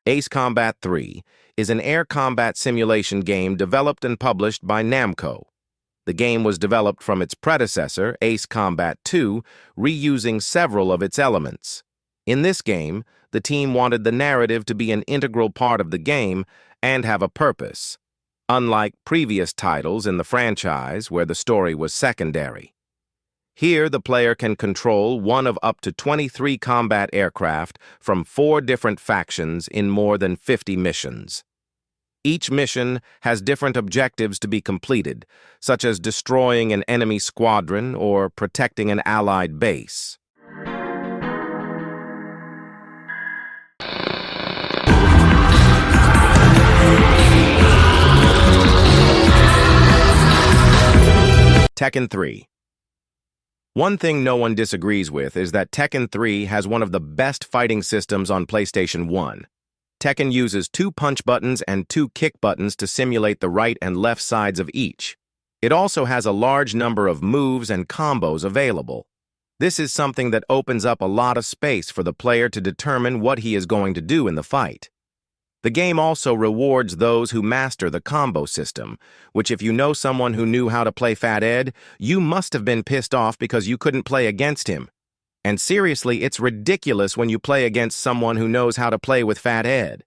Ace Combat 3 is an air combat simulation game developed and published by Namco. The game was developed from its predecessor, Ace Combat 2, reusing several of its elements. In this game, the team wanted the narrative to be an integral part of the game and have a purpose, unlike previous titles in the franchise where the story was secondary. Here, the player can control one of up to 23 combat aircraft from 4 different factions in more than 50 missions. Each mission has different objectives to be completed, such as destroying an enemy squadron or protecting an allied base. Tekken 3. One thing no one disagrees with is that Tekken 3 has one of the best fighting systems on PlayStation 1. Tekken uses 2 punch buttons and 2 kick buttons to simulate the right and left sides of each. It also has a large number of moves and combos available. This is something that opens up a lot of space for the player to determine what he is going to do in the fight. The game also rewards those who master the combo system, which if you know someone who knew how to play Fat Ed, you must have been pissed off because you couldn't play against him. And seriously, it's ridiculous when you play against someone who knows how to play with Fat Ed.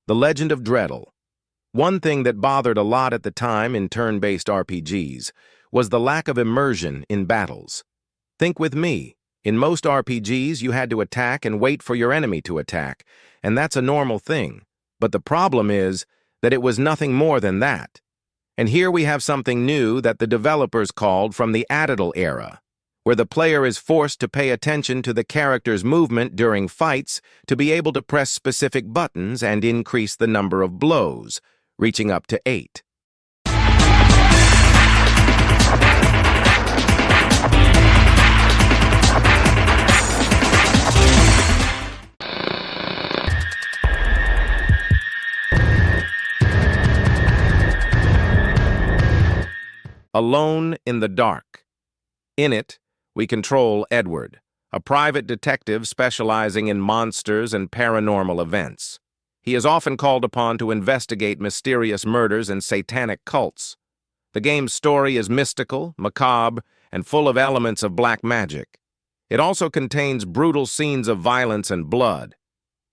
The Lefend of Dragon. One thing that bothered a lot at the time in turn-based RPGs was the lack of immersion in battles. Think with me. In most RPGs, you had to attack and wait for your enemy to attack, and that's a normal thing. But the problem is that it was nothing more than that. And here we have something new that the developers called from the Atlantis era, where the player is forced to pay attention to the character's movement during fights to be able to press specific buttons and increase the number of blows, reaching up to 8. Alone in the Dark. In it, we control Edward, a private detective specializing in monsters and paranormal events. He is often called upon to investigate mysterious murders and satanic cults. The game's story is mystical, macabre, and full of elements of black magic. It also contains brutal scenes of violence and blood.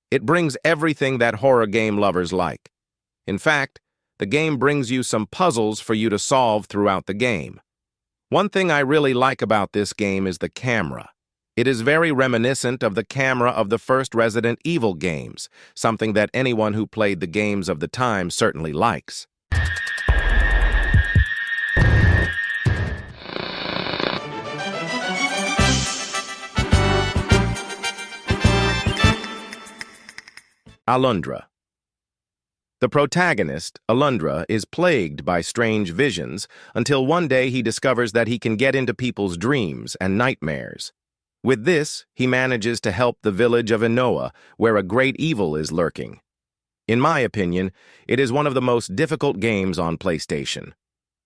It brings everything that horror game lovers like. In fact, the game brings you some puzzles for you to solve throughout the game. One thing I really like about this game is the camera. It is very reminiscent of the camera of the first Resident Evil games, something that anyone who played the games of the time certainly likes. Alundra. The protagonist, Alundra, is plagued by strange visions until one day he discovers that he can get into people's dreams and nightmares. With this, he manages to help the village of Inoa, where a great evil is lurking. In my opinion, it is one of the most difficult games on PlayStation.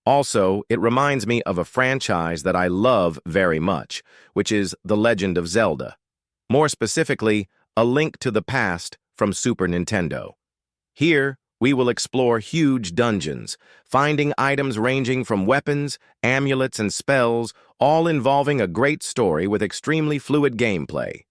Also, it reminds me of a franchise that I love very much, which is The Legend of Zelda. More specifically, A Link to the Past from Super Nintendo. Here, we will explore huge dungeons, finding items ranging from weapons, amulets, and spells, all involving a great story with extremely fluid gameplay.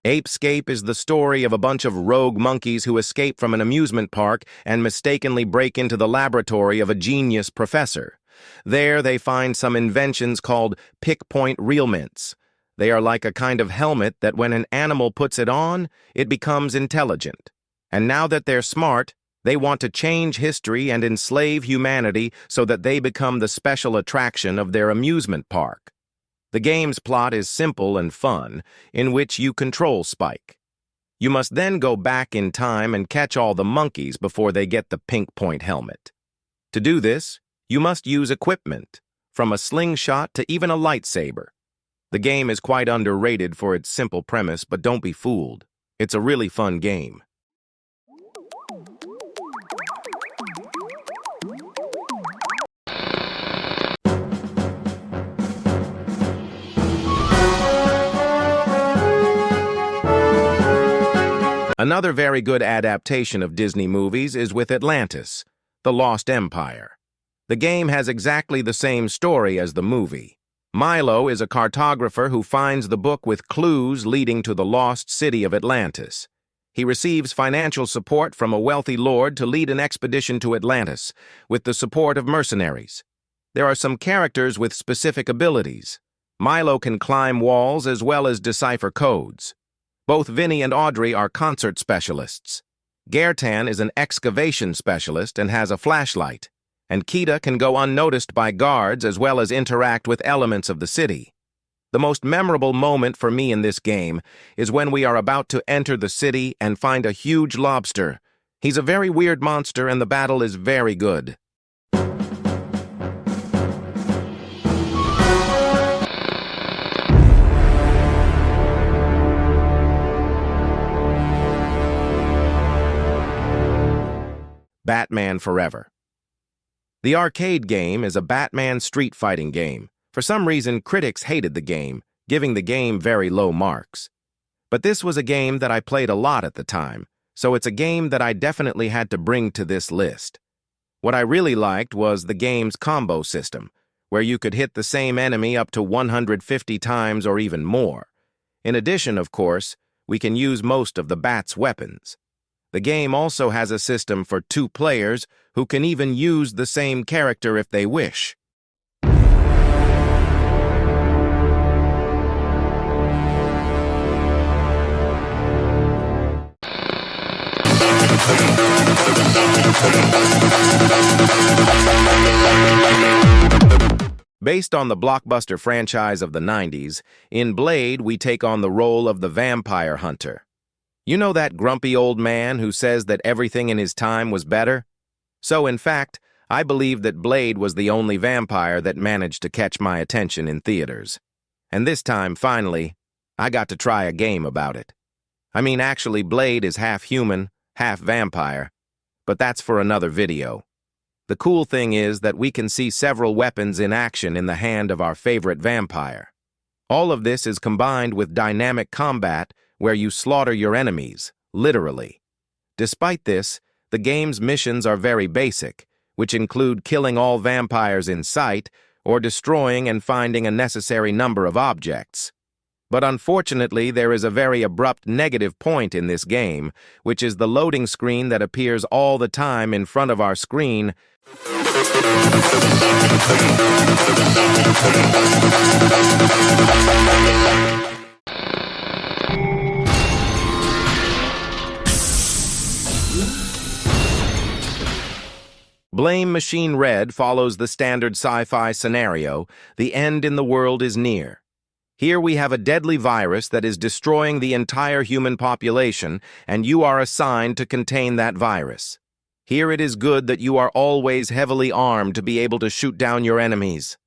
Ape Escape is the story of a bunch of rogue monkeys who escape from an amusement park and mistakenly break into the laboratory of a genius professor. There they find some inventions called pick-point realments. They are like a kind of helmet that when an animal puts it on, it becomes intelligent. And now that they're smart, They want to change history and enslave humanity so that they become the special attraction of their amusement park. The game's plot is simple and fun, in which you control Spike. You must then go back in time and catch all the monkeys before they get the pink point helmet. To do this, you must use equipment, from a slingshot to even a lightsaber. The game is quite underrated for its simple premise, but don't be fooled. It's a really fun game. Another very good adaptation of Disney movies is with Atlantis, The Lost Empire. The game has exactly the same story as the movie. Milo is a cartographer who finds the book with clues leading to the lost city of Atlantis. He receives financial support from a wealthy lord to lead an expedition to Atlantis, with the support of mercenaries. There are some characters with specific abilities. Milo can climb walls as well as decipher codes. Both Vinny and Audrey are concert specialists. Gertan is an excavation specialist and has a flashlight, and Kita can go unnoticed by guards as well as interact with elements of the city. The most memorable moment for me in this game is when we are about to enter the city and find a huge lobster. He's a very weird monster and the battle is very good. Batman Forever. The arcade game is a Batman street fighting game. For some reason, critics hated the game, giving the game very low marks. But this was a game that I played a lot at the time, so it's a game that I definitely had to bring to this list. What I really liked was the game's combo system, where you could hit the same enemy up to 150 times or even more. In addition, of course, we can use most of the Bat's weapons. The game also has a system for 2 players who can even use the same character if they wish. Based on the blockbuster franchise of the 90s, in Blade we take on the role of the vampire hunter. You know that grumpy old man who says that everything in his time was better? So, in fact, I believe that Blade was the only vampire that managed to catch my attention in theaters. And this time, finally, I got to try a game about it. I mean, actually, Blade is half human, half vampire, but that's for another video. The cool thing is that we can see several weapons in action in the hand of our favorite vampire. All of this is combined with dynamic combat where you slaughter your enemies, literally. Despite this, the game's missions are very basic, which include killing all vampires in sight or destroying and finding a necessary number of objects. But unfortunately, there is a very abrupt negative point in this game, which is the loading screen that appears all the time in front of our screen. Blam Machinehead follows the standard sci-fi scenario, the end in the world is near. Here we have a deadly virus that is destroying the entire human population, and you are assigned to contain that virus. Here it is good that you are always heavily armed to be able to shoot down your enemies.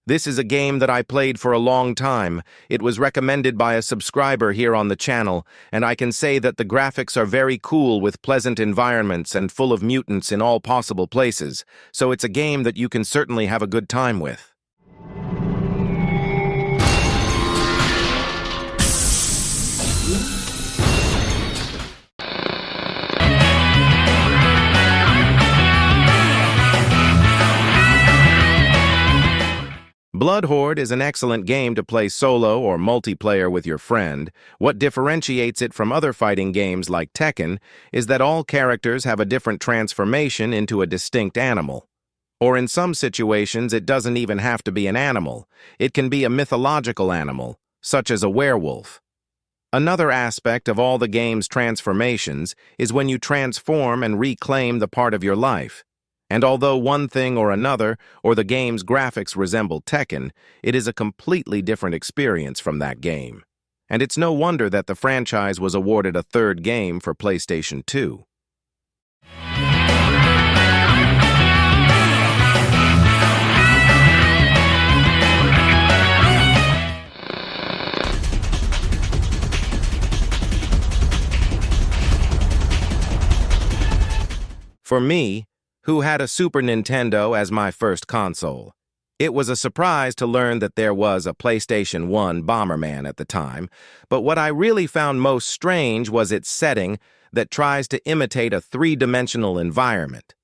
This is a game that I played for a long time. It was recommended by a subscriber here on the channel, and I can say that the graphics are very cool with pleasant environments and full of mutants in all possible places, so it's a game that you can certainly have a good time with. Blood Horde is an excellent game to play solo or multiplayer with your friend. What differentiates it from other fighting games like Tekken is that all characters have a different transformation into a distinct animal. Or in some situations, it doesn't even have to be an animal. It can be a mythological animal, such as a werewolf. Another aspect of all the game's transformations is when you transform and reclaim the part of your life. And although one thing or another, or the game's graphics resemble Tekken, it is a completely different experience from that game. And it's no wonder that the franchise was awarded a third game for PlayStation 2. For me, who had a Super Nintendo as my first console, it was a surprise to learn that there was a PlayStation 1 Bomberman at the time, but what I really found most strange was its setting that tries to imitate a three-dimensional environment.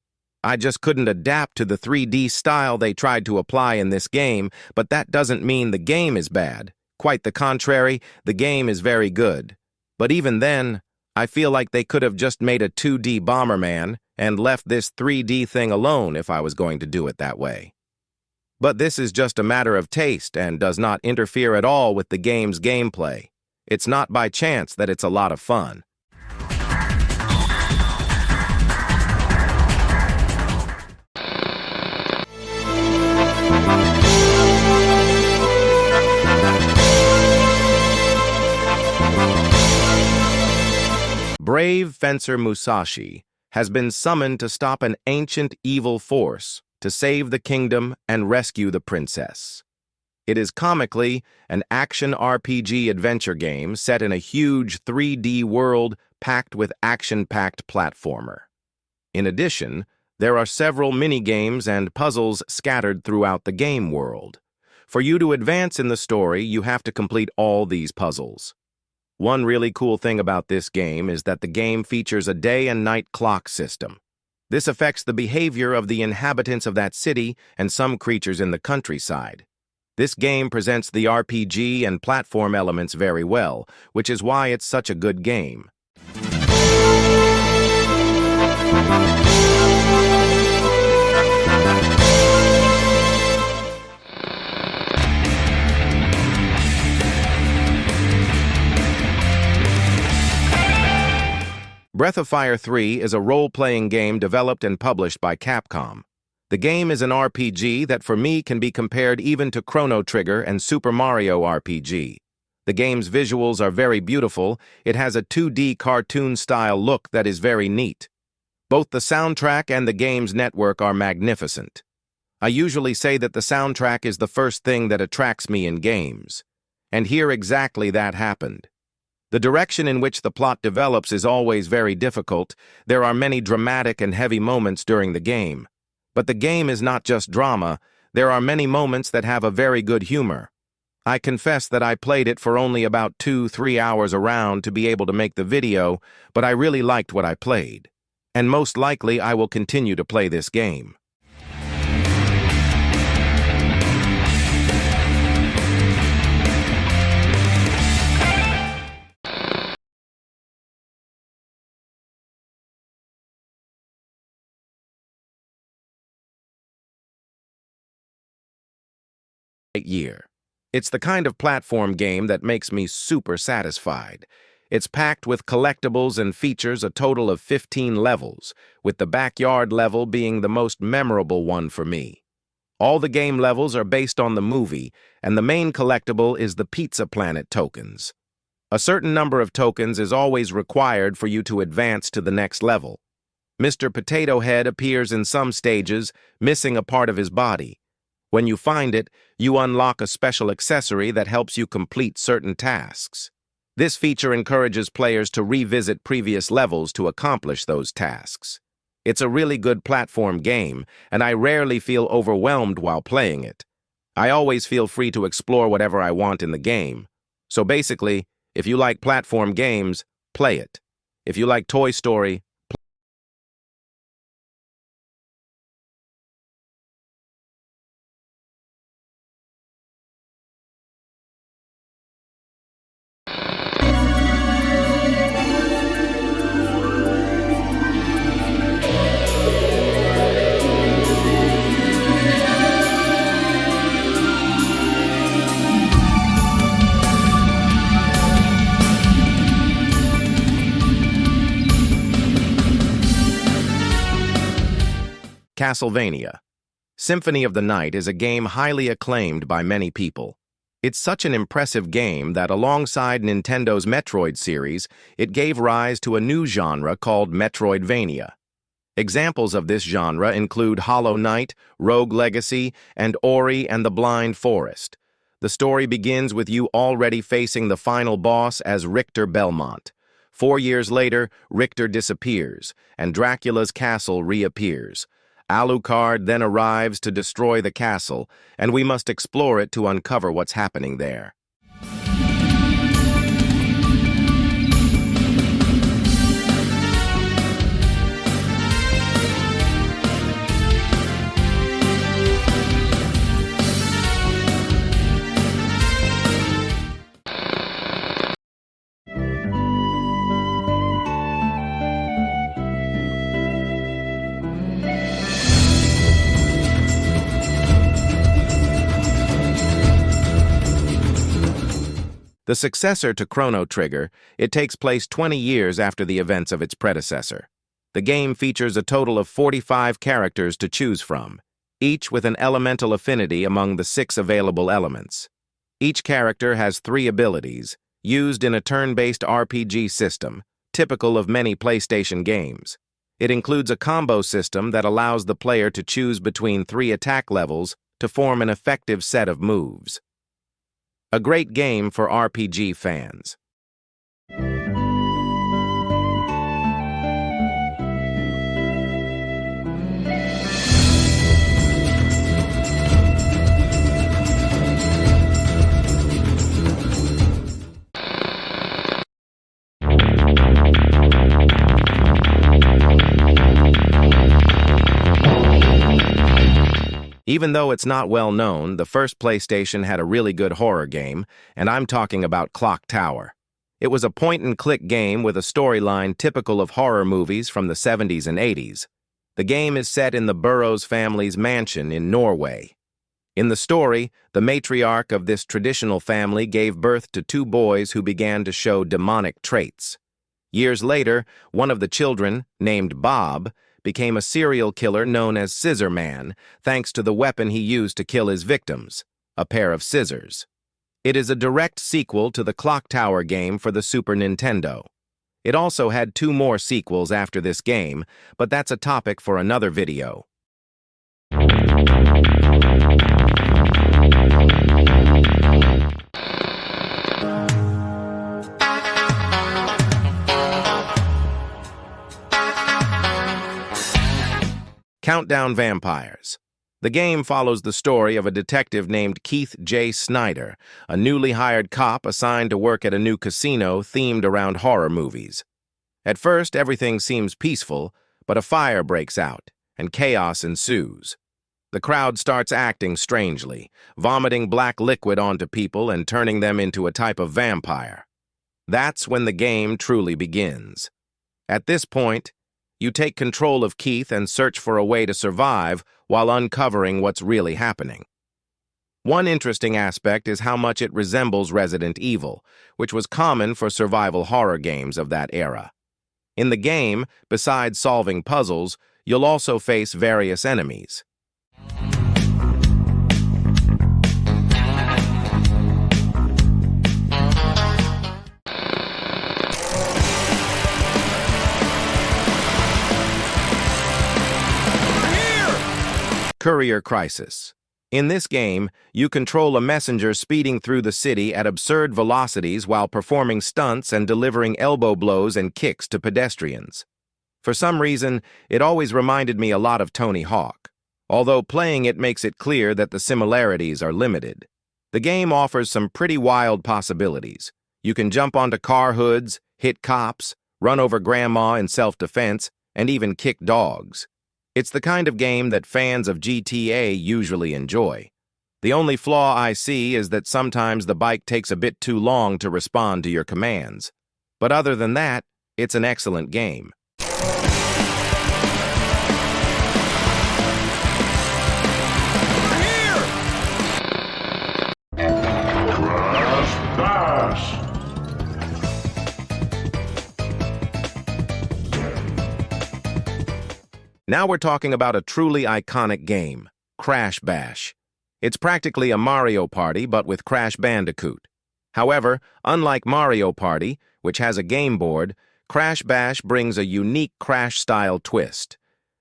I just couldn't adapt to the 3D style they tried to apply in this game, but that doesn't mean the game is bad. Quite the contrary, the game is very good. But even then, I feel like they could have just made a 2D Bomberman and left this 3D thing alone if I was going to do it that way. But this is just a matter of taste and does not interfere at all with the game's gameplay. It's not by chance that it's a lot of fun. Brave fencer Musashi has been summoned to stop an ancient evil force to save the kingdom and rescue the princess. It is comically an action RPG adventure game set in a huge 3D world packed with action-packed platformer. In addition, there are several mini-games and puzzles scattered throughout the game world. For you to advance in the story, you have to complete all these puzzles. One really cool thing about this game is that the game features a day and night clock system. This affects the behavior of the inhabitants of that city and some creatures in the countryside. This game presents the RPG and platform elements very well, which is why it's such a good game. Breath of Fire 3 is a role-playing game developed and published by Capcom. The game is an RPG that for me can be compared even to Chrono Trigger and Super Mario RPG. The game's visuals are very beautiful. It has a 2D cartoon-style look that is very neat. Both the soundtrack and the game's network are magnificent. I usually say that the soundtrack is the first thing that attracts me in games. And here exactly that happened. The direction in which the plot develops is always very difficult. There are many dramatic and heavy moments during the game. But the game is not just drama. There are many moments that have a very good humor. I confess that I played it for only about 2-3 hours around to be able to make the video, but I really liked what I played. And most likely I will continue to play this game. Lightyear. It's the kind of platform game that makes me super satisfied. It's packed with collectibles and features a total of 15 levels, with the backyard level being the most memorable one for me. All the game levels are based on the movie, and the main collectible is the Pizza Planet tokens. A certain number of tokens is always required for you to advance to the next level. Mr. Potato Head appears in some stages, missing a part of his body. When you find it, you unlock a special accessory that helps you complete certain tasks. This feature encourages players to revisit previous levels to accomplish those tasks. It's a really good platform game, and I rarely feel overwhelmed while playing it. I always feel free to explore whatever I want in the game. So basically, if you like platform games, play it. If you like Toy Story, Castlevania. Symphony of the Night is a game highly acclaimed by many people. It's such an impressive game that alongside Nintendo's Metroid series, it gave rise to a new genre called Metroidvania. Examples of this genre include Hollow Knight, Rogue Legacy, and Ori and the Blind Forest. The story begins with you already facing the final boss as Richter Belmont. 4 years later, Richter disappears, and Dracula's castle reappears. Alucard then arrives to destroy the castle, and we must explore it to uncover what's happening there. The successor to Chrono Trigger, it takes place 20 years after the events of its predecessor. The game features a total of 45 characters to choose from, each with an elemental affinity among the 6 available elements. Each character has 3 abilities, used in a turn-based RPG system, typical of many PlayStation games. It includes a combo system that allows the player to choose between 3 attack levels to form an effective set of moves. A great game for RPG fans. Even though it's not well known, the first PlayStation had a really good horror game, and I'm talking about Clock Tower. It was a point-and-click game with a storyline typical of horror movies from the 70s and 80s. The game is set in the Burroughs family's mansion in Norway. In the story, the matriarch of this traditional family gave birth to 2 boys who began to show demonic traits. Years later, one of the children, named Bob, became a serial killer known as Scissor Man, thanks to the weapon he used to kill his victims, a pair of scissors. It is a direct sequel to the Clock Tower game for the Super Nintendo. It also had 2 more sequels after this game, but that's a topic for another video. Countdown Vampires. The game follows the story of a detective named Keith J. Snyder, a newly hired cop assigned to work at a new casino themed around horror movies. At first, everything seems peaceful, but a fire breaks out, and chaos ensues. The crowd starts acting strangely, vomiting black liquid onto people and turning them into a type of vampire. That's when the game truly begins. At this point, you take control of Keith and search for a way to survive while uncovering what's really happening. One interesting aspect is how much it resembles Resident Evil, which was common for survival horror games of that era. In the game, besides solving puzzles, you'll also face various enemies. Courier Crisis. In this game, you control a messenger speeding through the city at absurd velocities while performing stunts and delivering elbow blows and kicks to pedestrians. For some reason, it always reminded me a lot of Tony Hawk, although playing it makes it clear that the similarities are limited. The game offers some pretty wild possibilities. You can jump onto car hoods, hit cops, run over grandma in self-defense, and even kick dogs. It's the kind of game that fans of GTA usually enjoy. The only flaw I see is that sometimes the bike takes a bit too long to respond to your commands. But other than that, it's an excellent game. Now we're talking about a truly iconic game, Crash Bash. It's practically a Mario Party, but with Crash Bandicoot. However, unlike Mario Party, which has a game board, Crash Bash brings a unique Crash-style twist.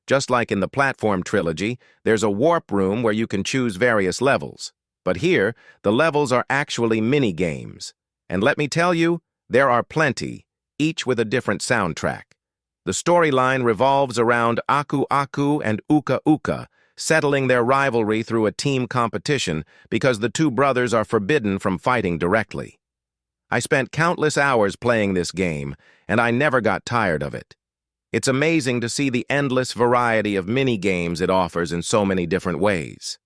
Just like in the platform trilogy, there's a warp room where you can choose various levels. But here, the levels are actually mini-games. And let me tell you, there are plenty, each with a different soundtrack. The storyline revolves around Aku Aku and Uka Uka, settling their rivalry through a team competition because the two brothers are forbidden from fighting directly. I spent countless hours playing this game, and I never got tired of it. It's amazing to see the endless variety of mini-games it offers in so many different ways.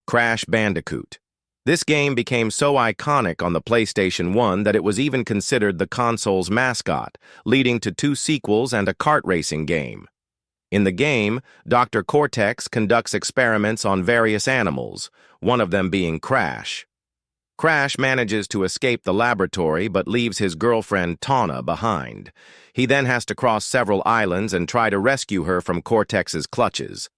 Crash Bandicoot. This game became so iconic on the PlayStation 1 that it was even considered the console's mascot, leading to 2 sequels and a kart racing game. In the game, Dr. Cortex conducts experiments on various animals, one of them being Crash. Crash manages to escape the laboratory but leaves his girlfriend Tawna behind. He then has to cross several islands and try to rescue her from Cortex's clutches.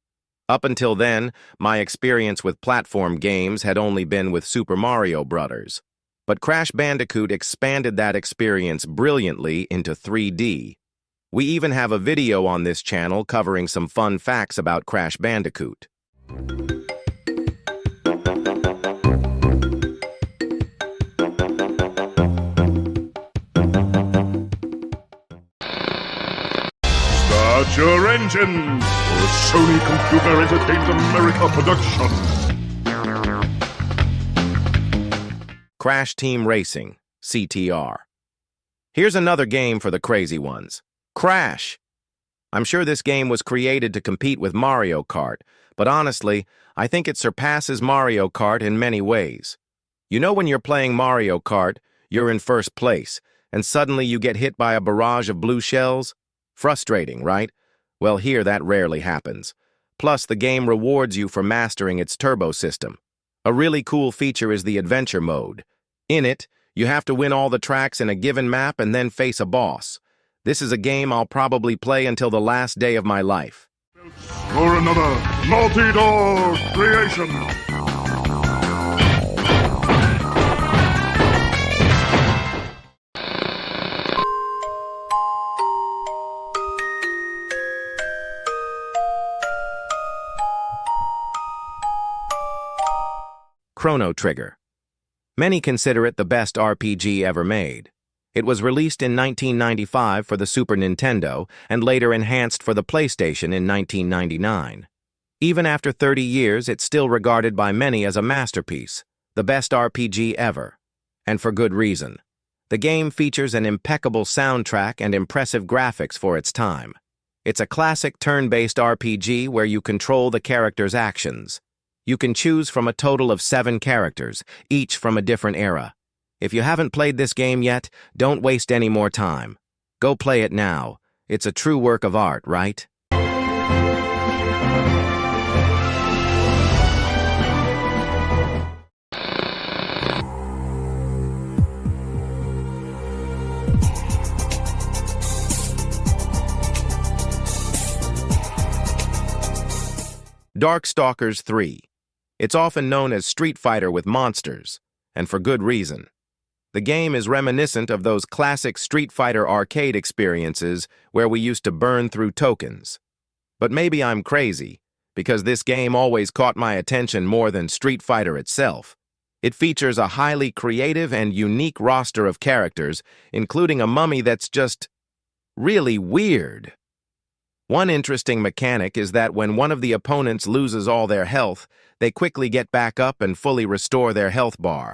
Up until then, my experience with platform games had only been with Super Mario Bros. But Crash Bandicoot expanded that experience brilliantly into 3D. We even have a video on this channel covering some fun facts about Crash Bandicoot. Start your engine for a Sony Computer Entertainment America production. Crash Team Racing, CTR. Here's another game for the crazy ones. Crash! I'm sure this game was created to compete with Mario Kart, but honestly, I think it surpasses Mario Kart in many ways. You know when you're playing Mario Kart, you're in first place, and suddenly you get hit by a barrage of blue shells? Frustrating, right? Well, here that rarely happens. Plus, the game rewards you for mastering its turbo system. A really cool feature is the adventure mode. In it, you have to win all the tracks in a given map and then face a boss. This is a game I'll probably play until the last day of my life. For another Naughty Dog creation. Chrono Trigger. Many consider it the best RPG ever made. It was released in 1995 for the Super Nintendo and later enhanced for the PlayStation in 1999. Even after 30 years, it's still regarded by many as a masterpiece, the best RPG ever. And for good reason. The game features an impeccable soundtrack and impressive graphics for its time. It's a classic turn-based RPG where you control the character's actions. You can choose from a total of 7 characters, each from a different era. If you haven't played this game yet, don't waste any more time. Go play it now. It's a true work of art, right? Darkstalkers 3. It's often known as Street Fighter with monsters, and for good reason. The game is reminiscent of those classic Street Fighter arcade experiences where we used to burn through tokens. But maybe I'm crazy, because this game always caught my attention more than Street Fighter itself. It features a highly creative and unique roster of characters, including a mummy that's just really weird. One interesting mechanic is that when one of the opponents loses all their health, they quickly get back up and fully restore their health bar.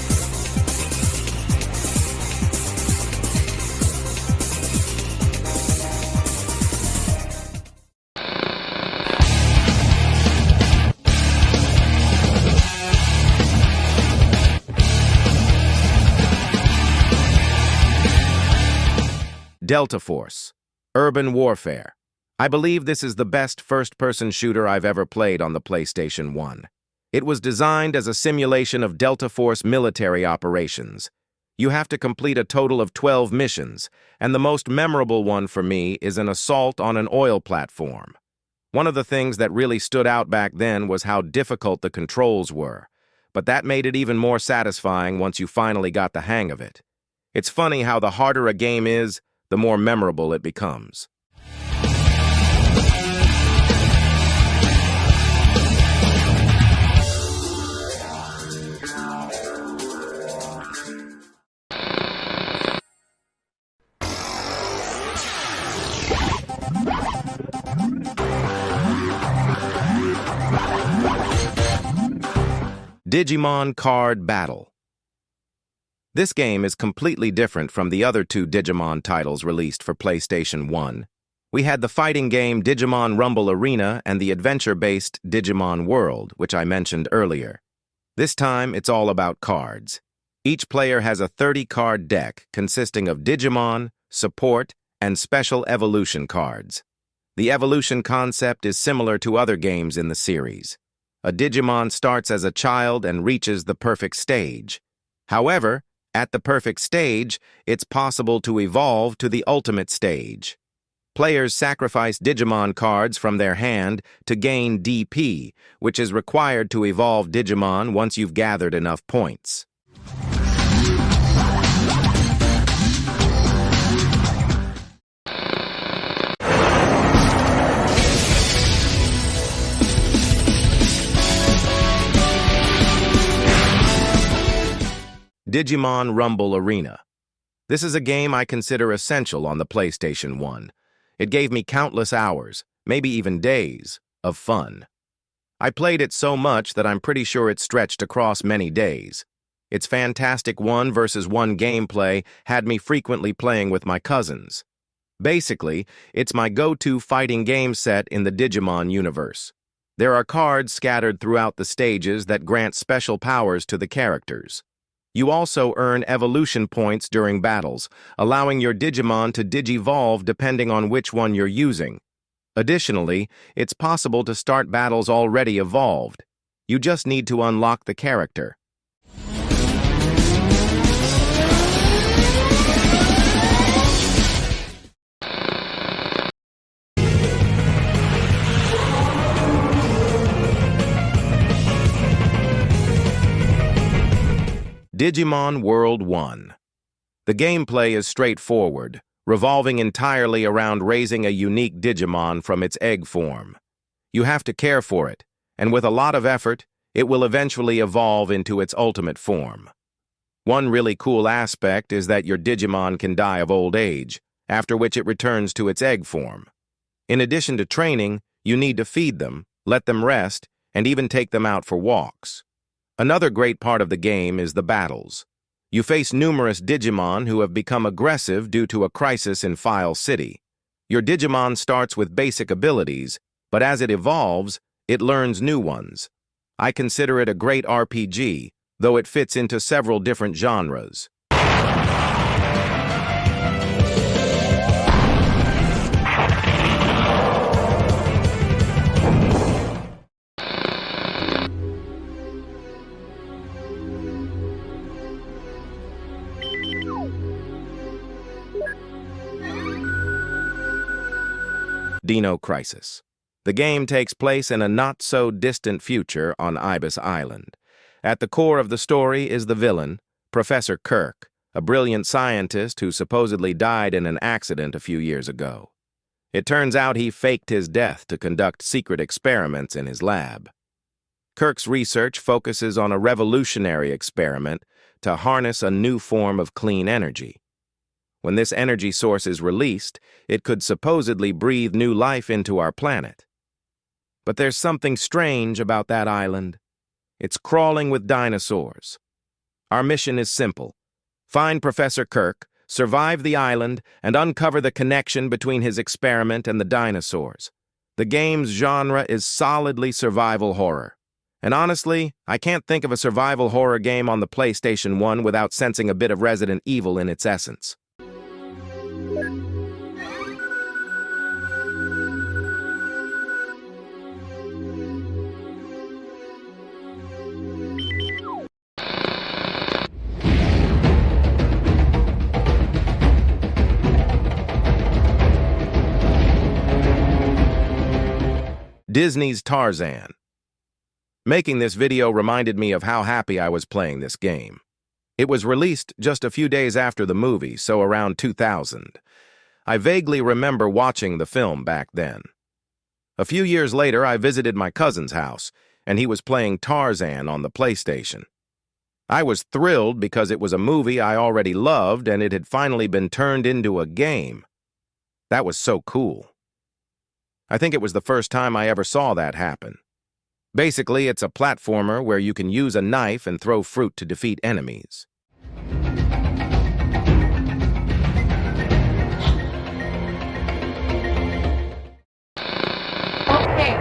Delta Force, Urban Warfare. I believe this is the best first-person shooter I've ever played on the PlayStation 1. It was designed as a simulation of Delta Force military operations. You have to complete a total of 12 missions, and the most memorable one for me is an assault on an oil platform. One of the things that really stood out back then was how difficult the controls were, but that made it even more satisfying once you finally got the hang of it. It's funny how the harder a game is, the more memorable it becomes. Digimon Card Battle. This game is completely different from the other two Digimon titles released for PlayStation 1. We had the fighting game Digimon Rumble Arena and the adventure-based Digimon World, which I mentioned earlier. This time, it's all about cards. Each player has a 30-card deck consisting of Digimon, support, and special evolution cards. The evolution concept is similar to other games in the series. A Digimon starts as a child and reaches the perfect stage. However, at the perfect stage, it's possible to evolve to the ultimate stage. Players sacrifice Digimon cards from their hand to gain DP, which is required to evolve Digimon once you've gathered enough points. Digimon Rumble Arena. This is a game I consider essential on the PlayStation 1. It gave me countless hours, maybe even days, of fun. I played it so much that I'm pretty sure it stretched across many days. Its fantastic 1-versus-1 gameplay had me frequently playing with my cousins. Basically, it's my go-to fighting game set in the Digimon universe. There are cards scattered throughout the stages that grant special powers to the characters. You also earn evolution points during battles, allowing your Digimon to digivolve depending on which one you're using. Additionally, it's possible to start battles already evolved. You just need to unlock the character. Digimon World 1. The gameplay is straightforward, revolving entirely around raising a unique Digimon from its egg form. You have to care for it, and with a lot of effort, it will eventually evolve into its ultimate form. One really cool aspect is that your Digimon can die of old age, after which it returns to its egg form. In addition to training, you need to feed them, let them rest, and even take them out for walks. Another great part of the game is the battles. You face numerous Digimon who have become aggressive due to a crisis in File City. Your Digimon starts with basic abilities, but as it evolves, it learns new ones. I consider it a great RPG, though it fits into several different genres. Dino Crisis. The game takes place in a not-so-distant future on Ibis Island. At the core of the story is the villain, Professor Kirk, a brilliant scientist who supposedly died in an accident a few years ago. It turns out he faked his death to conduct secret experiments in his lab. Kirk's research focuses on a revolutionary experiment to harness a new form of clean energy. When this energy source is released, it could supposedly breathe new life into our planet. But there's something strange about that island. It's crawling with dinosaurs. Our mission is simple. Find Professor Kirk, survive the island, and uncover the connection between his experiment and the dinosaurs. The game's genre is solidly survival horror. And honestly, I can't think of a survival horror game on the PlayStation 1 without sensing a bit of Resident Evil in its essence. Disney's Tarzan. Making this video reminded me of how happy I was playing this game. It was released just a few days after the movie, so around 2000. I vaguely remember watching the film back then. A few years later, I visited my cousin's house, and he was playing Tarzan on the PlayStation. I was thrilled because it was a movie I already loved and it had finally been turned into a game. That was so cool. I think it was the first time I ever saw that happen. Basically, it's a platformer where you can use a knife and throw fruit to defeat enemies. Okay,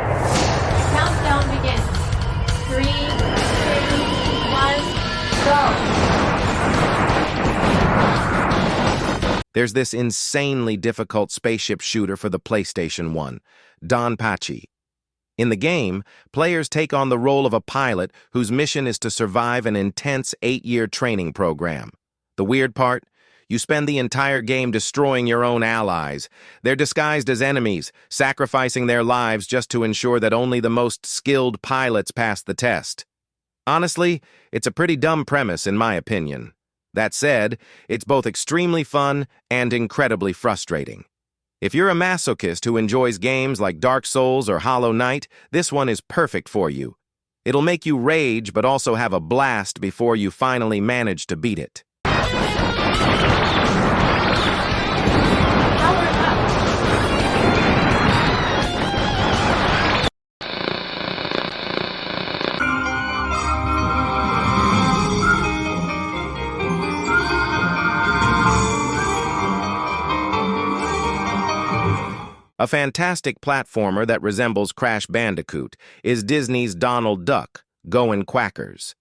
countdown begins. 3, 2, 1, go! There's this insanely difficult spaceship shooter for the PlayStation 1, Pachi. In the game, players take on the role of a pilot whose mission is to survive an intense 8-year training program. The weird part? You spend the entire game destroying your own allies. They're disguised as enemies, sacrificing their lives just to ensure that only the most skilled pilots pass the test. Honestly, it's a pretty dumb premise in my opinion. That said, it's both extremely fun and incredibly frustrating. If you're a masochist who enjoys games like Dark Souls or Hollow Knight, this one is perfect for you. It'll make you rage but also have a blast before you finally manage to beat it. A fantastic platformer that resembles Crash Bandicoot is Disney's Donald Duck, Goin' Quackers.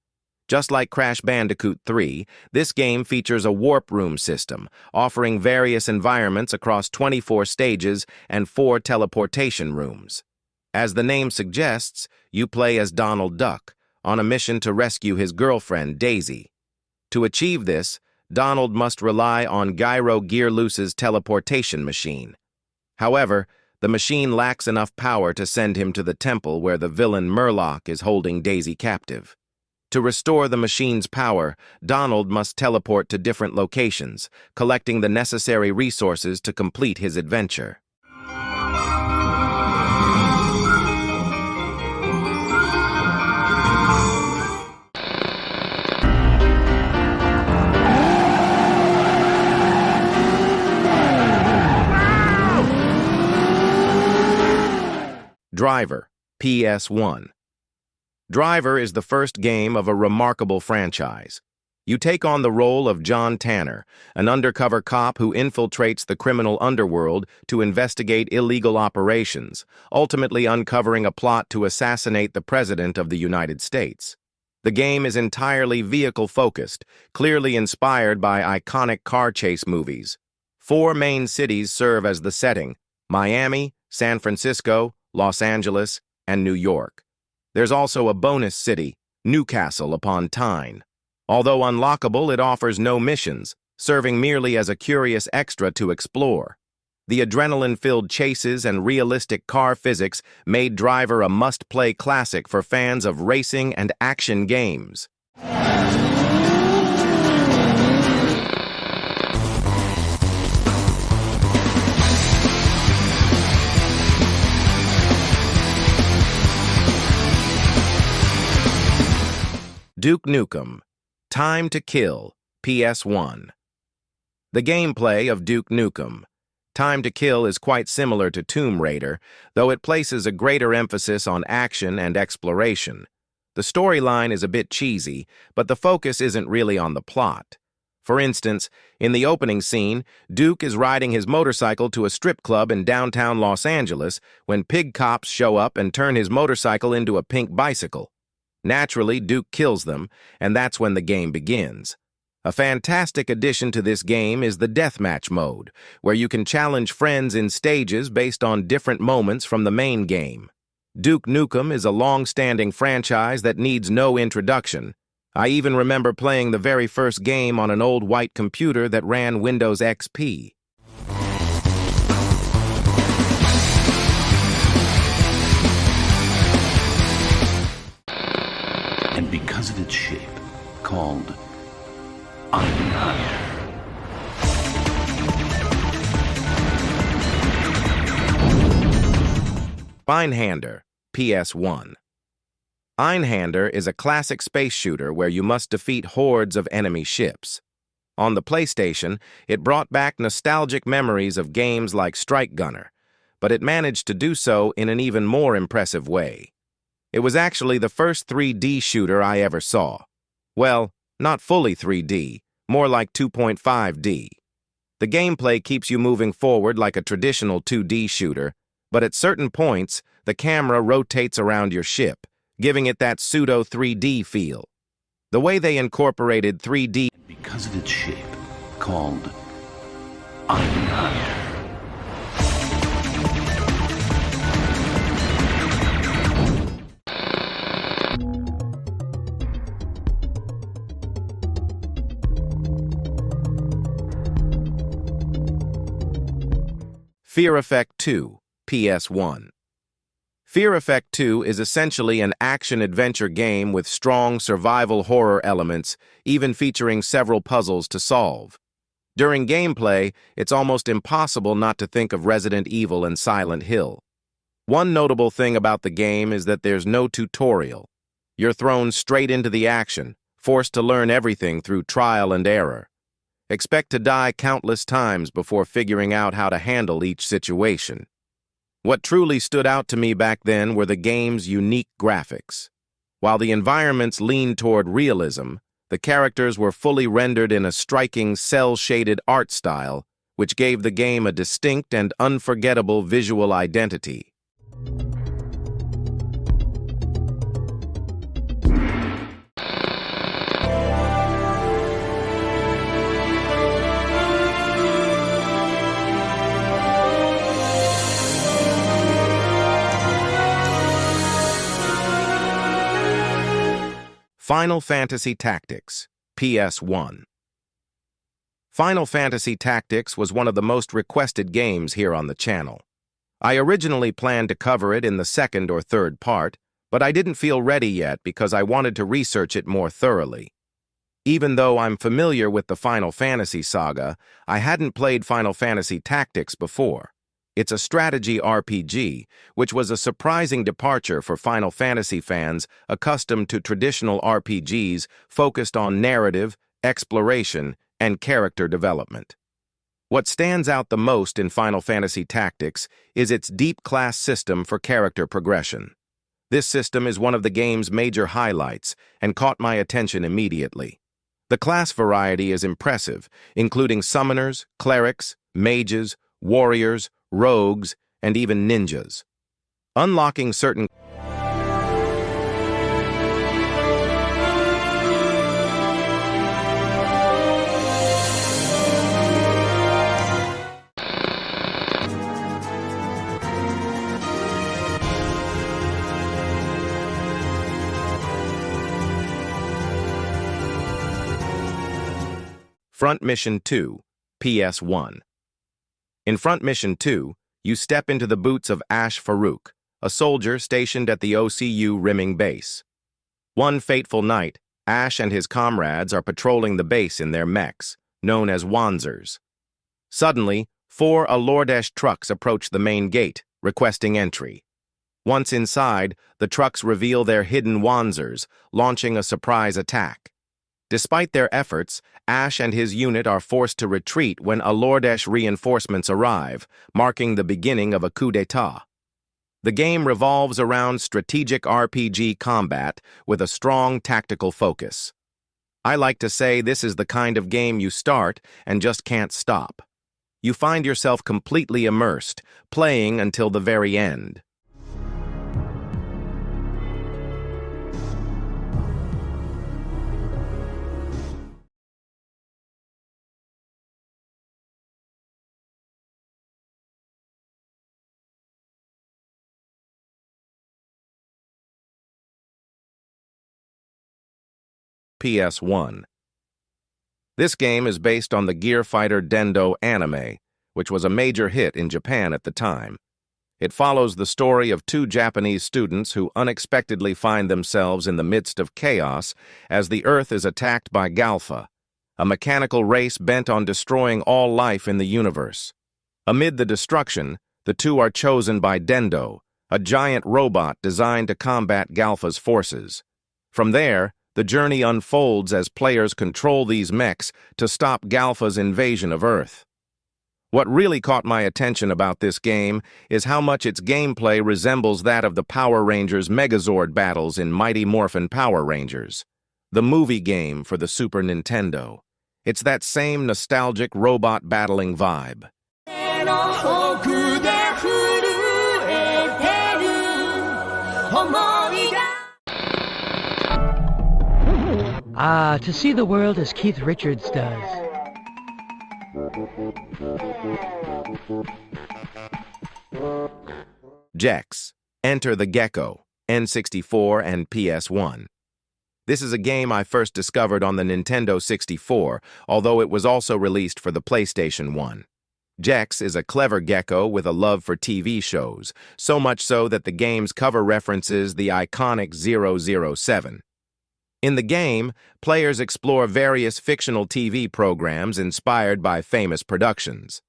Just like Crash Bandicoot 3, this game features a warp room system, offering various environments across 24 stages and 4 teleportation rooms. As the name suggests, you play as Donald Duck, on a mission to rescue his girlfriend, Daisy. To achieve this, Donald must rely on Gyro Gearloose's teleportation machine. However, the machine lacks enough power to send him to the temple where the villain Murloc is holding Daisy captive. To restore the machine's power, Donald must teleport to different locations, collecting the necessary resources to complete his adventure. Driver, PS1. Driver is the first game of a remarkable franchise. You take on the role of John Tanner, an undercover cop who infiltrates the criminal underworld to investigate illegal operations, ultimately uncovering a plot to assassinate the President of the United States. The game is entirely vehicle-focused, clearly inspired by iconic car chase movies. 4 main cities serve as the setting: Miami, San Francisco, Los Angeles, and New York. There's also a bonus city, Newcastle upon Tyne. Although unlockable, it offers no missions, serving merely as a curious extra to explore. The adrenaline-filled chases and realistic car physics made Driver a must-play classic for fans of racing and action games. Duke Nukem, Time to Kill, PS1. The gameplay of Duke Nukem, Time to Kill, is quite similar to Tomb Raider, though it places a greater emphasis on action and exploration. The storyline is a bit cheesy, but the focus isn't really on the plot. For instance, in the opening scene, Duke is riding his motorcycle to a strip club in downtown Los Angeles when pig cops show up and turn his motorcycle into a pink bicycle. Naturally, Duke kills them, and that's when the game begins. A fantastic addition to this game is the deathmatch mode, where you can challenge friends in stages based on different moments from the main game. Duke Nukem is a long-standing franchise that needs no introduction. I even remember playing the very first game on an old white computer that ran Windows XP. and because of its shape, called Einhander. Einhander, PS1. Einhander is a classic space shooter where you must defeat hordes of enemy ships. On the PlayStation, it brought back nostalgic memories of games like Strike Gunner, but it managed to do so in an even more impressive way. It was actually the first 3D shooter I ever saw. Well, not fully 3D, more like 2.5D. The gameplay keeps you moving forward like a traditional 2D shooter, but at certain points, the camera rotates around your ship, giving it that pseudo 3D feel. The way they incorporated 3D because of its shape, called Einhander. Fear Effect 2, PS1. Fear Effect 2 is essentially an action-adventure game with strong survival horror elements, even featuring several puzzles to solve. During gameplay, it's almost impossible not to think of Resident Evil and Silent Hill. One notable thing about the game is that there's no tutorial. You're thrown straight into the action, forced to learn everything through trial and error. Expect to die countless times before figuring out how to handle each situation. What truly stood out to me back then were the game's unique graphics. While the environments leaned toward realism, the characters were fully rendered in a striking cel-shaded art style, which gave the game a distinct and unforgettable visual identity. Final Fantasy Tactics, PS1. Final Fantasy Tactics was one of the most requested games here on the channel. I originally planned to cover it in the second or third part, but I didn't feel ready yet because I wanted to research it more thoroughly. Even though I'm familiar with the Final Fantasy saga, I hadn't played Final Fantasy Tactics before. It's a strategy RPG, which was a surprising departure for Final Fantasy fans accustomed to traditional RPGs focused on narrative, exploration, and character development. What stands out the most in Final Fantasy Tactics is its deep class system for character progression. This system is one of the game's major highlights and caught my attention immediately. The class variety is impressive, including summoners, clerics, mages, warriors, rogues, and even ninjas. Unlocking certain Front Mission 2, PS1. In Front Mission 2, you step into the boots of Ash Farouk, a soldier stationed at the OCU Rimming base. One fateful night, Ash and his comrades are patrolling the base in their mechs, known as Wanzers. Suddenly, 4 Alordesh trucks approach the main gate, requesting entry. Once inside, the trucks reveal their hidden Wanzers, launching a surprise attack. Despite their efforts, Ash and his unit are forced to retreat when Alordesh reinforcements arrive, marking the beginning of a coup d'etat. The game revolves around strategic RPG combat with a strong tactical focus. I like to say this is the kind of game you start and just can't stop. You find yourself completely immersed, playing until the very end. PS1. This game is based on the Gear Fighter Dendoh anime, which was a major hit in Japan at the time. It follows the story of two Japanese students who unexpectedly find themselves in the midst of chaos as the Earth is attacked by Galfa, a mechanical race bent on destroying all life in the universe. Amid the destruction, the two are chosen by Dendoh, a giant robot designed to combat Galfa's forces. From there, the journey unfolds as players control these mechs to stop Galfa's invasion of Earth. What really caught my attention about this game is how much its gameplay resembles that of the Power Rangers Megazord battles in Mighty Morphin Power Rangers, the movie game for the Super Nintendo. It's that same nostalgic robot battling vibe. To see the world as Keith Richards does. Gex Enter the Gecko, N64 and PS1. This is a game I first discovered on the Nintendo 64, although it was also released for the PlayStation 1. Gex is a clever gecko with a love for TV shows, so much so that the game's cover references the iconic 007. In the game, players explore various fictional TV programs inspired by famous productions.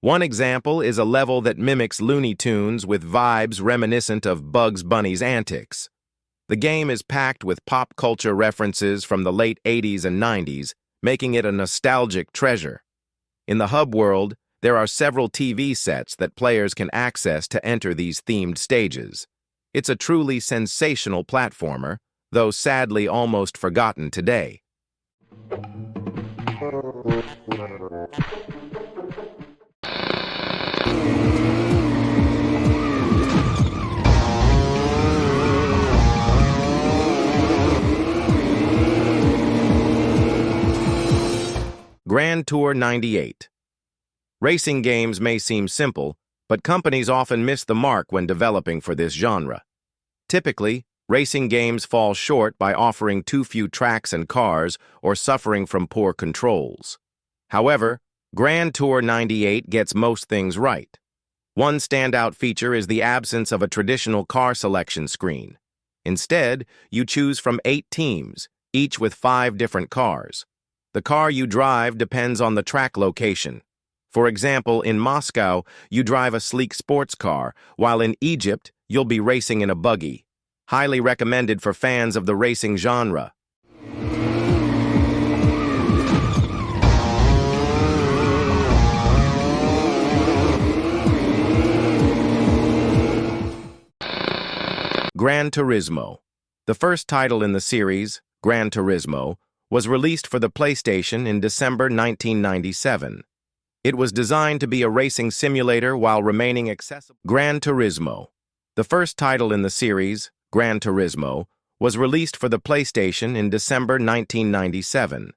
One example is a level that mimics Looney Tunes with vibes reminiscent of Bugs Bunny's antics. The game is packed with pop culture references from the late 80s and 90s, making it a nostalgic treasure. In the hub world, there are several TV sets that players can access to enter these themed stages. It's a truly sensational platformer, though sadly almost forgotten today. Gran Tour 98. Racing games may seem simple, but companies often miss the mark when developing for this genre. Typically, racing games fall short by offering too few tracks and cars or suffering from poor controls. However, Gran Tour 98 gets most things right. One standout feature is the absence of a traditional car selection screen. Instead, you choose from 8 teams, each with 5 different cars. The car you drive depends on the track location. For example, in Moscow, you drive a sleek sports car, while in Egypt, you'll be racing in a buggy. Highly recommended for fans of the racing genre. Gran Turismo. The first title in the series, Gran Turismo, was released for the PlayStation in December 1997. It was designed to be a racing simulator while remaining accessible. Gran Turismo. The first title in the series, Gran Turismo, was released for the PlayStation in December 1997.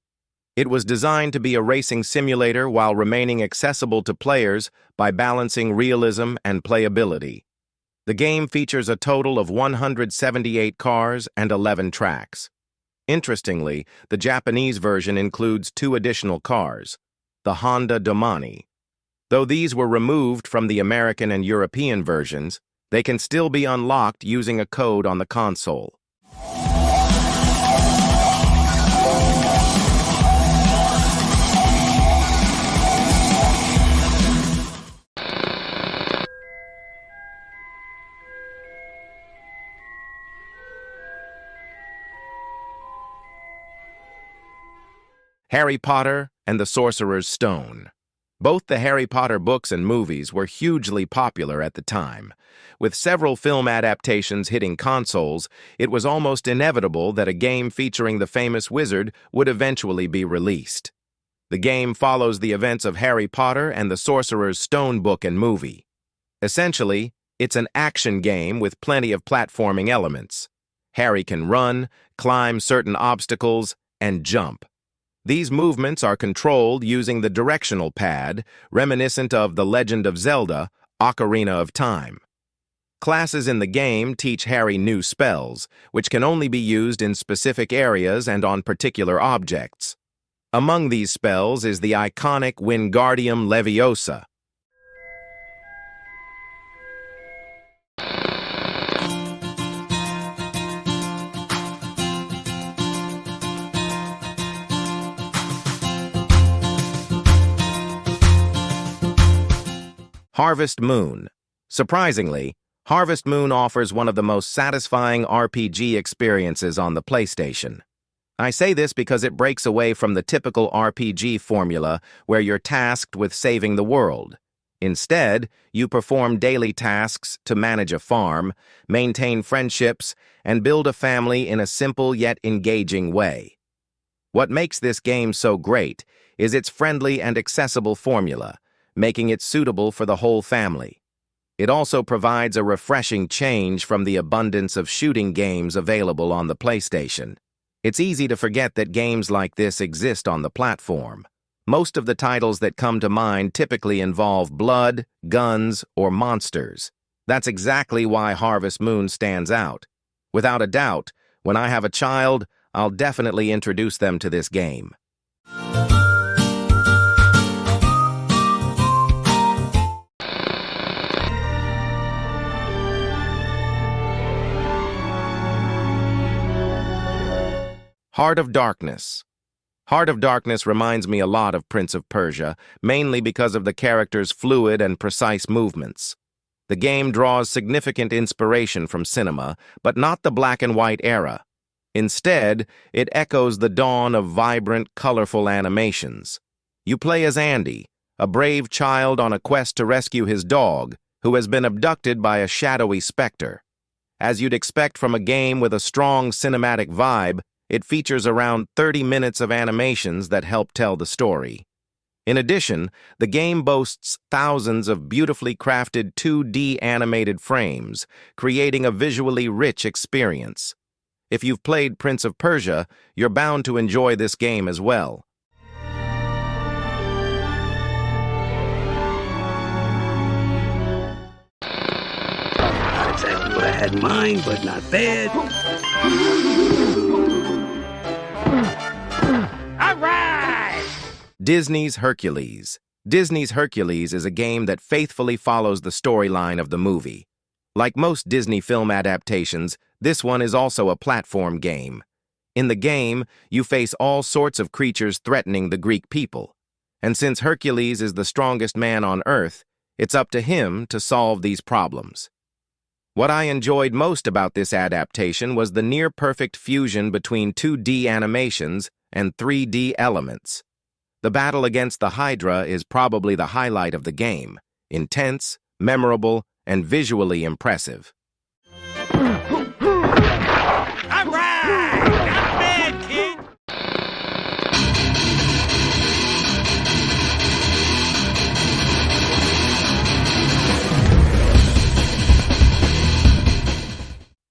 It was designed to be a racing simulator while remaining accessible to players by balancing realism and playability. The game features a total of 178 cars and 11 tracks. Interestingly, the Japanese version includes 2 additional cars, the Honda Domani. Though these were removed from the American and European versions, they can still be unlocked using a code on the console. Harry Potter and the Sorcerer's Stone. Both the Harry Potter books and movies were hugely popular at the time. With several film adaptations hitting consoles, it was almost inevitable that a game featuring the famous wizard would eventually be released. The game follows the events of Harry Potter and the Sorcerer's Stone book and movie. Essentially, it's an action game with plenty of platforming elements. Harry can run, climb certain obstacles, and jump. These movements are controlled using the directional pad, reminiscent of The Legend of Zelda, Ocarina of Time. Classes in the game teach Harry new spells, which can only be used in specific areas and on particular objects. Among these spells is the iconic Wingardium Leviosa. Harvest Moon. Surprisingly, Harvest Moon offers one of the most satisfying RPG experiences on the PlayStation. I say this because it breaks away from the typical RPG formula where you're tasked with saving the world. Instead, you perform daily tasks to manage a farm, maintain friendships, and build a family in a simple yet engaging way. What makes this game so great is its friendly and accessible formula, making it suitable for the whole family. It also provides a refreshing change from the abundance of shooting games available on the PlayStation. It's easy to forget that games like this exist on the platform. Most of the titles that come to mind typically involve blood, guns, or monsters. That's exactly why Harvest Moon stands out. Without a doubt, when I have a child, I'll definitely introduce them to this game. Heart of Darkness. Heart of Darkness reminds me a lot of Prince of Persia, mainly because of the character's fluid and precise movements. The game draws significant inspiration from cinema, but not the black and white era. Instead, it echoes the dawn of vibrant, colorful animations. You play as Andy, a brave child on a quest to rescue his dog, who has been abducted by a shadowy specter. As you'd expect from a game with a strong cinematic vibe, it features around 30 minutes of animations that help tell the story. In addition, the game boasts thousands of beautifully crafted 2D animated frames, creating a visually rich experience. If you've played Prince of Persia, you're bound to enjoy this game as well. Not exactly what I had in mind, but not bad. Disney's Hercules. Disney's Hercules is a game that faithfully follows the storyline of the movie. Like most Disney film adaptations, this one is also a platform game. In the game, you face all sorts of creatures threatening the Greek people. And since Hercules is the strongest man on Earth, it's up to him to solve these problems. What I enjoyed most about this adaptation was the near-perfect fusion between 2D animations and 3D elements. The battle against the Hydra is probably the highlight of the game, intense, memorable, and visually impressive. All right! Not bad, kid!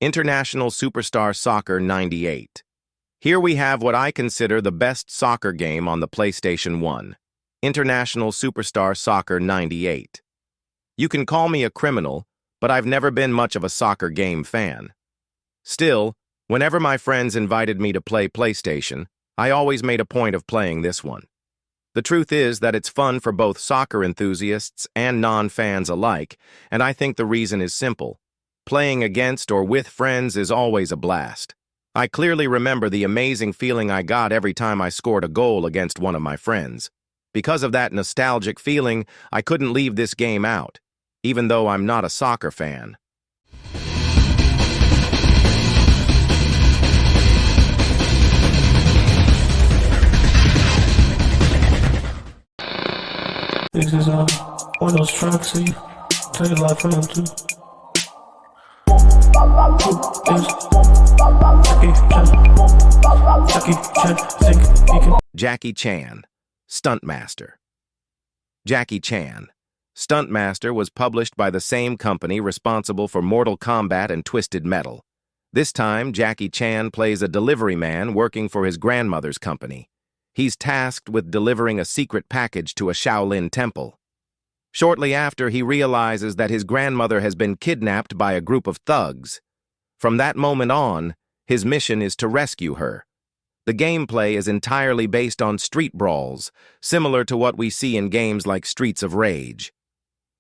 International Superstar Soccer 98. Here we have what I consider the best soccer game on the PlayStation 1, International Superstar Soccer 98. You can call me a criminal, but I've never been much of a soccer game fan. Still, whenever my friends invited me to play PlayStation, I always made a point of playing this one. The truth is that it's fun for both soccer enthusiasts and non-fans alike, and I think the reason is simple. Playing against or with friends is always a blast. I clearly remember the amazing feeling I got every time I scored a goal against one of my friends. Because of that nostalgic feeling, I couldn't leave this game out, even though I'm not a soccer fan. This is one of those tracks that you tell your life from to. Jackie Chan, Stuntmaster. Jackie Chan, Stuntmaster was published by the same company responsible for Mortal Kombat and Twisted Metal. This time, Jackie Chan plays a delivery man working for his grandmother's company. He's tasked with delivering a secret package to a Shaolin temple. Shortly after, he realizes that his grandmother has been kidnapped by a group of thugs. From that moment on, his mission is to rescue her. The gameplay is entirely based on street brawls, similar to what we see in games like Streets of Rage.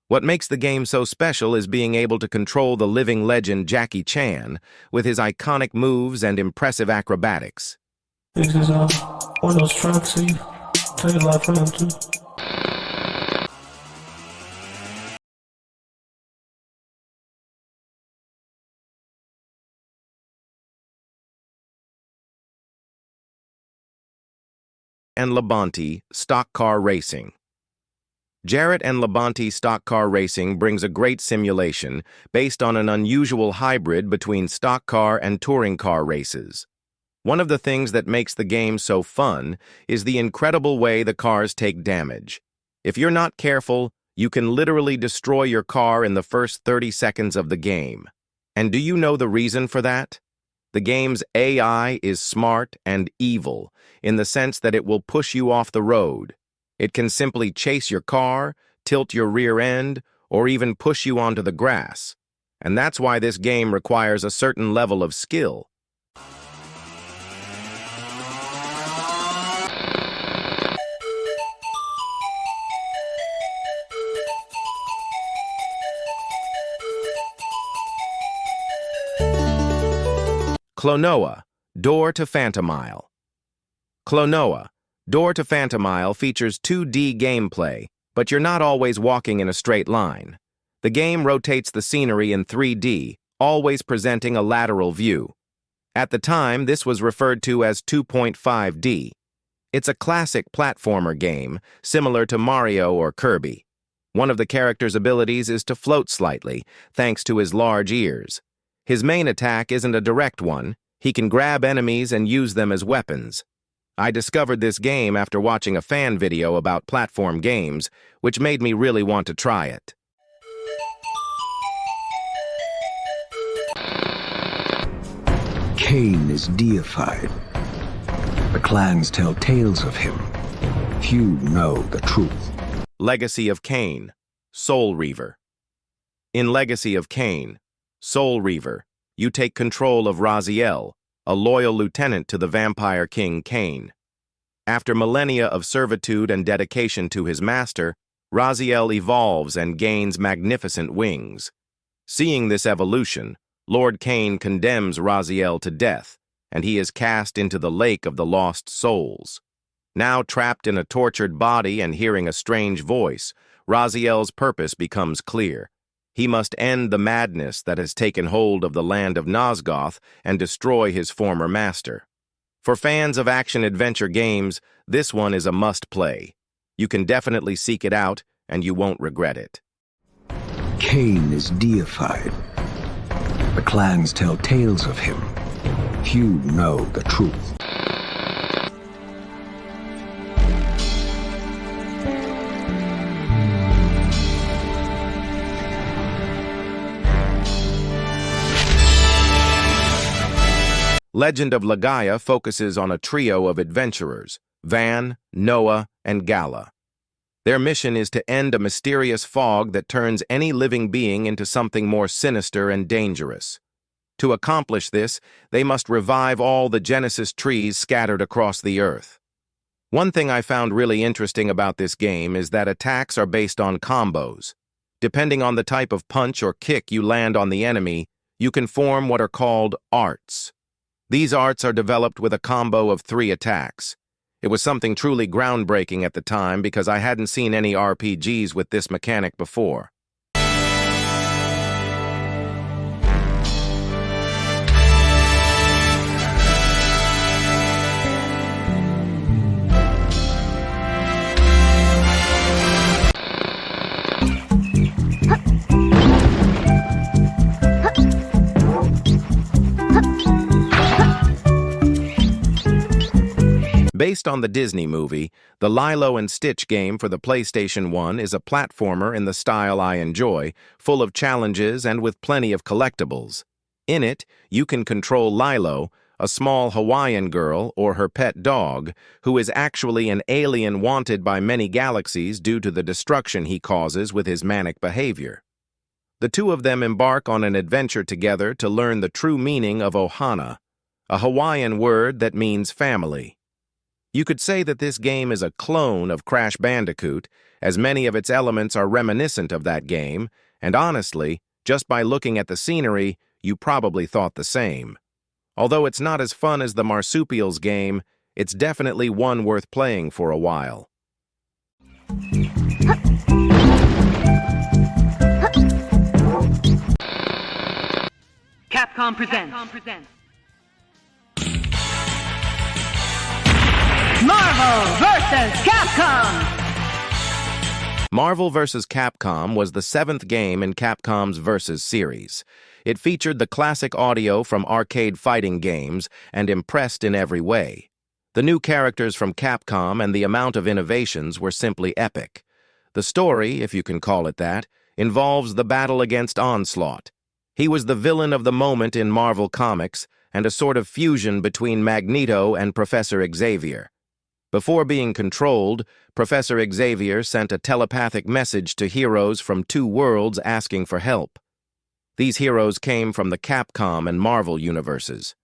What makes the game so special is being able to control the living legend Jackie Chan with his iconic moves and impressive acrobatics. This is one of those tracks that you tell your life from to. and Labonte Stock Car Racing. Jarrett and Labonte Stock Car Racing brings a great simulation based on an unusual hybrid between stock car and touring car races. One of the things that makes the game so fun is the incredible way the cars take damage. If you're not careful, you can literally destroy your car in the first 30 seconds of the game. And do you know the reason for that? The game's AI is smart and evil in the sense that it will push you off the road. It can simply chase your car, tilt your rear end, or even push you onto the grass. And that's why this game requires a certain level of skill. Klonoa, Door to Phantomile. Klonoa, Door to Phantomile features 2D gameplay, but you're not always walking in a straight line. The game rotates the scenery in 3D, always presenting a lateral view. At the time, this was referred to as 2.5D. It's a classic platformer game, similar to Mario or Kirby. One of the character's abilities is to float slightly, thanks to his large ears. His main attack isn't a direct one. He can grab enemies and use them as weapons. I discovered this game after watching a fan video about platform games, which made me really want to try it. Cain is deified. The clans tell tales of him. Few know the truth. Legacy of Cain, Soul Reaver. In Legacy of Cain, Soul Reaver, you take control of Raziel, a loyal lieutenant to the vampire king Cain. After millennia of servitude and dedication to his master, Raziel evolves and gains magnificent wings. Seeing this evolution, Lord Cain condemns Raziel to death, and he is cast into the lake of the lost souls. Now trapped in a tortured body and hearing a strange voice, Raziel's purpose becomes clear. He must end the madness that has taken hold of the land of Nosgoth and destroy his former master. For fans of action-adventure games, this one is a must-play. You can definitely seek it out, and you won't regret it. Cain is deified. The clans tell tales of him. Few know the truth. Legend of Legaia focuses on a trio of adventurers, Van, Noah, and Gala. Their mission is to end a mysterious fog that turns any living being into something more sinister and dangerous. To accomplish this, they must revive all the Genesis trees scattered across the earth. One thing I found really interesting about this game is that attacks are based on combos. Depending on the type of punch or kick you land on the enemy, you can form what are called arts. These arts are developed with a combo of 3 attacks. It was something truly groundbreaking at the time because I hadn't seen any RPGs with this mechanic before. Based on the Disney movie, the Lilo and Stitch game for the PlayStation 1 is a platformer in the style I enjoy, full of challenges and with plenty of collectibles. In it, you can control Lilo, a small Hawaiian girl or her pet dog, who is actually an alien wanted by many galaxies due to the destruction he causes with his manic behavior. The two of them embark on an adventure together to learn the true meaning of Ohana, a Hawaiian word that means family. You could say that this game is a clone of Crash Bandicoot, as many of its elements are reminiscent of that game, and honestly, just by looking at the scenery, you probably thought the same. Although it's not as fun as the Marsupials game, it's definitely one worth playing for a while. Capcom presents Marvel vs. vs. Capcom! Marvel vs. Capcom was the 7th game in Capcom's Versus series. It featured the classic audio from arcade fighting games and impressed in every way. The new characters from Capcom and the amount of innovations were simply epic. The story, if you can call it that, involves the battle against Onslaught. He was the villain of the moment in Marvel Comics and a sort of fusion between Magneto and Professor Xavier. Before being controlled, Professor Xavier sent a telepathic message to heroes from 2 worlds asking for help. These heroes came from the Capcom and Marvel universes.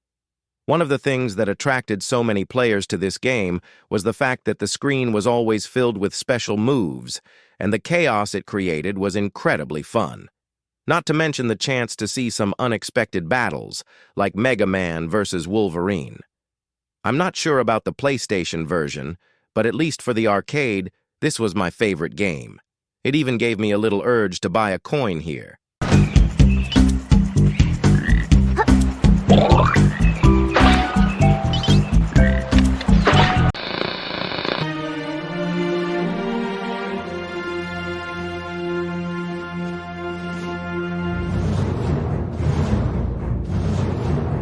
One of the things that attracted so many players to this game was the fact that the screen was always filled with special moves, and the chaos it created was incredibly fun. Not to mention the chance to see some unexpected battles, like Mega Man versus Wolverine. I'm not sure about the PlayStation version, but at least for the arcade, this was my favorite game. It even gave me a little urge to buy a coin here.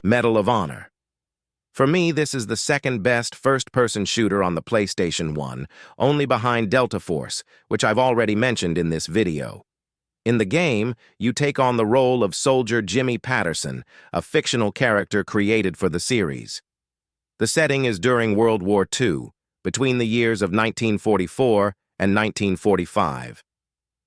Medal of Honor. For me, this is the second best first-person shooter on the PlayStation 1, only behind Delta Force, which I've already mentioned in this video. In the game, you take on the role of Soldier Jimmy Patterson, a fictional character created for the series. The setting is during World War II, between the years of 1944 and 1945.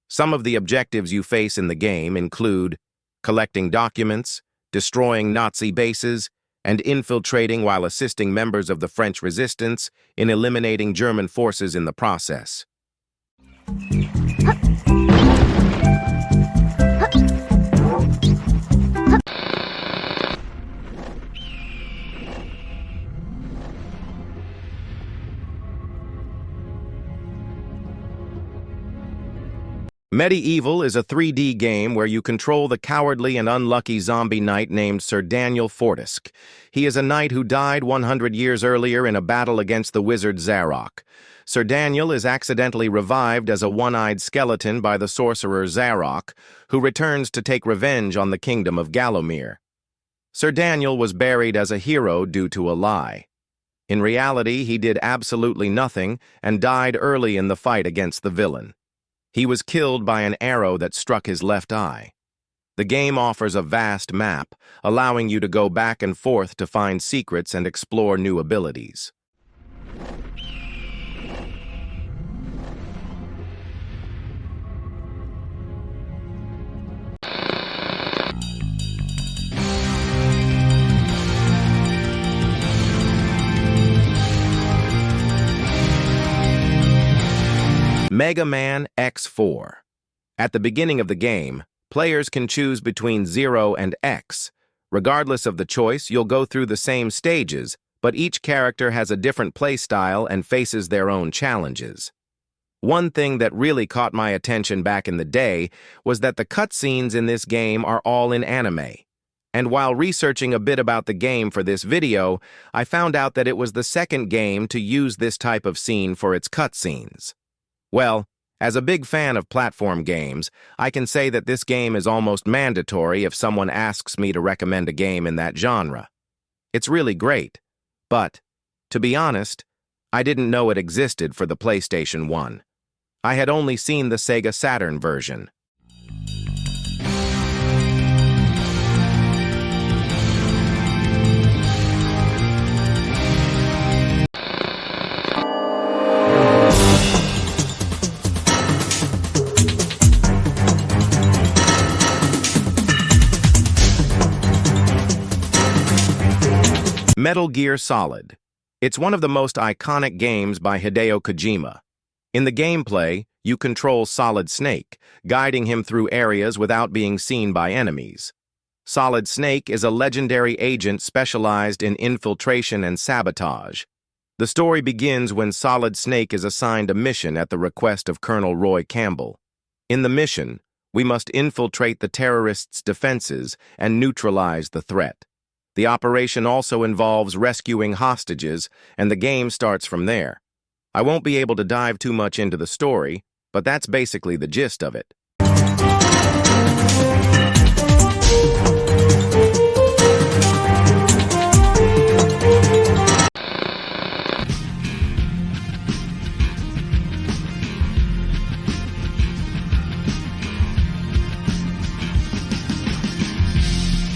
Some of the objectives you face in the game include collecting documents, destroying Nazi bases, and infiltrating while assisting members of the French resistance in eliminating German forces in the process. Medieval is a 3D game where you control the cowardly and unlucky zombie knight named Sir Daniel Fortisk. He is a knight who died 100 years earlier in a battle against the wizard Zarok. Sir Daniel is accidentally revived as a one-eyed skeleton by the sorcerer Zarok, who returns to take revenge on the kingdom of Gallowmere. Sir Daniel was buried as a hero due to a lie. In reality, he did absolutely nothing and died early in the fight against the villain. He was killed by an arrow that struck his left eye. The game offers a vast map, allowing you to go back and forth to find secrets and explore new abilities. Mega Man X4. At the beginning of the game, players can choose between 0 and X. Regardless of the choice, you'll go through the same stages, but each character has a different playstyle and faces their own challenges. One thing that really caught my attention back in the day was that the cutscenes in this game are all in anime. And while researching a bit about the game for this video, I found out that it was the second game to use this type of scene for its cutscenes. Well, as a big fan of platform games, I can say that this game is almost mandatory if someone asks me to recommend a game in that genre. It's really great, but, to be honest, I didn't know it existed for the PlayStation 1. I had only seen the Sega Saturn version. Metal Gear Solid. It's one of the most iconic games by Hideo Kojima. In the gameplay, you control Solid Snake, guiding him through areas without being seen by enemies. Solid Snake is a legendary agent specialized in infiltration and sabotage. The story begins when Solid Snake is assigned a mission at the request of Colonel Roy Campbell. In the mission, we must infiltrate the terrorists' defenses and neutralize the threat. The operation also involves rescuing hostages, and the game starts from there. I won't be able to dive too much into the story, but that's basically the gist of it.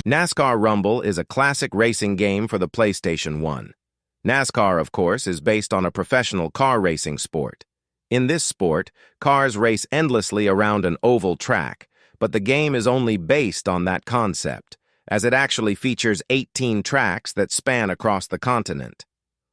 NASCAR Rumble is a classic racing game for the PlayStation 1. NASCAR, of course, is based on a professional car racing sport. In this sport, cars race endlessly around an oval track, but the game is only based on that concept, as it actually features 18 tracks that span across the continent.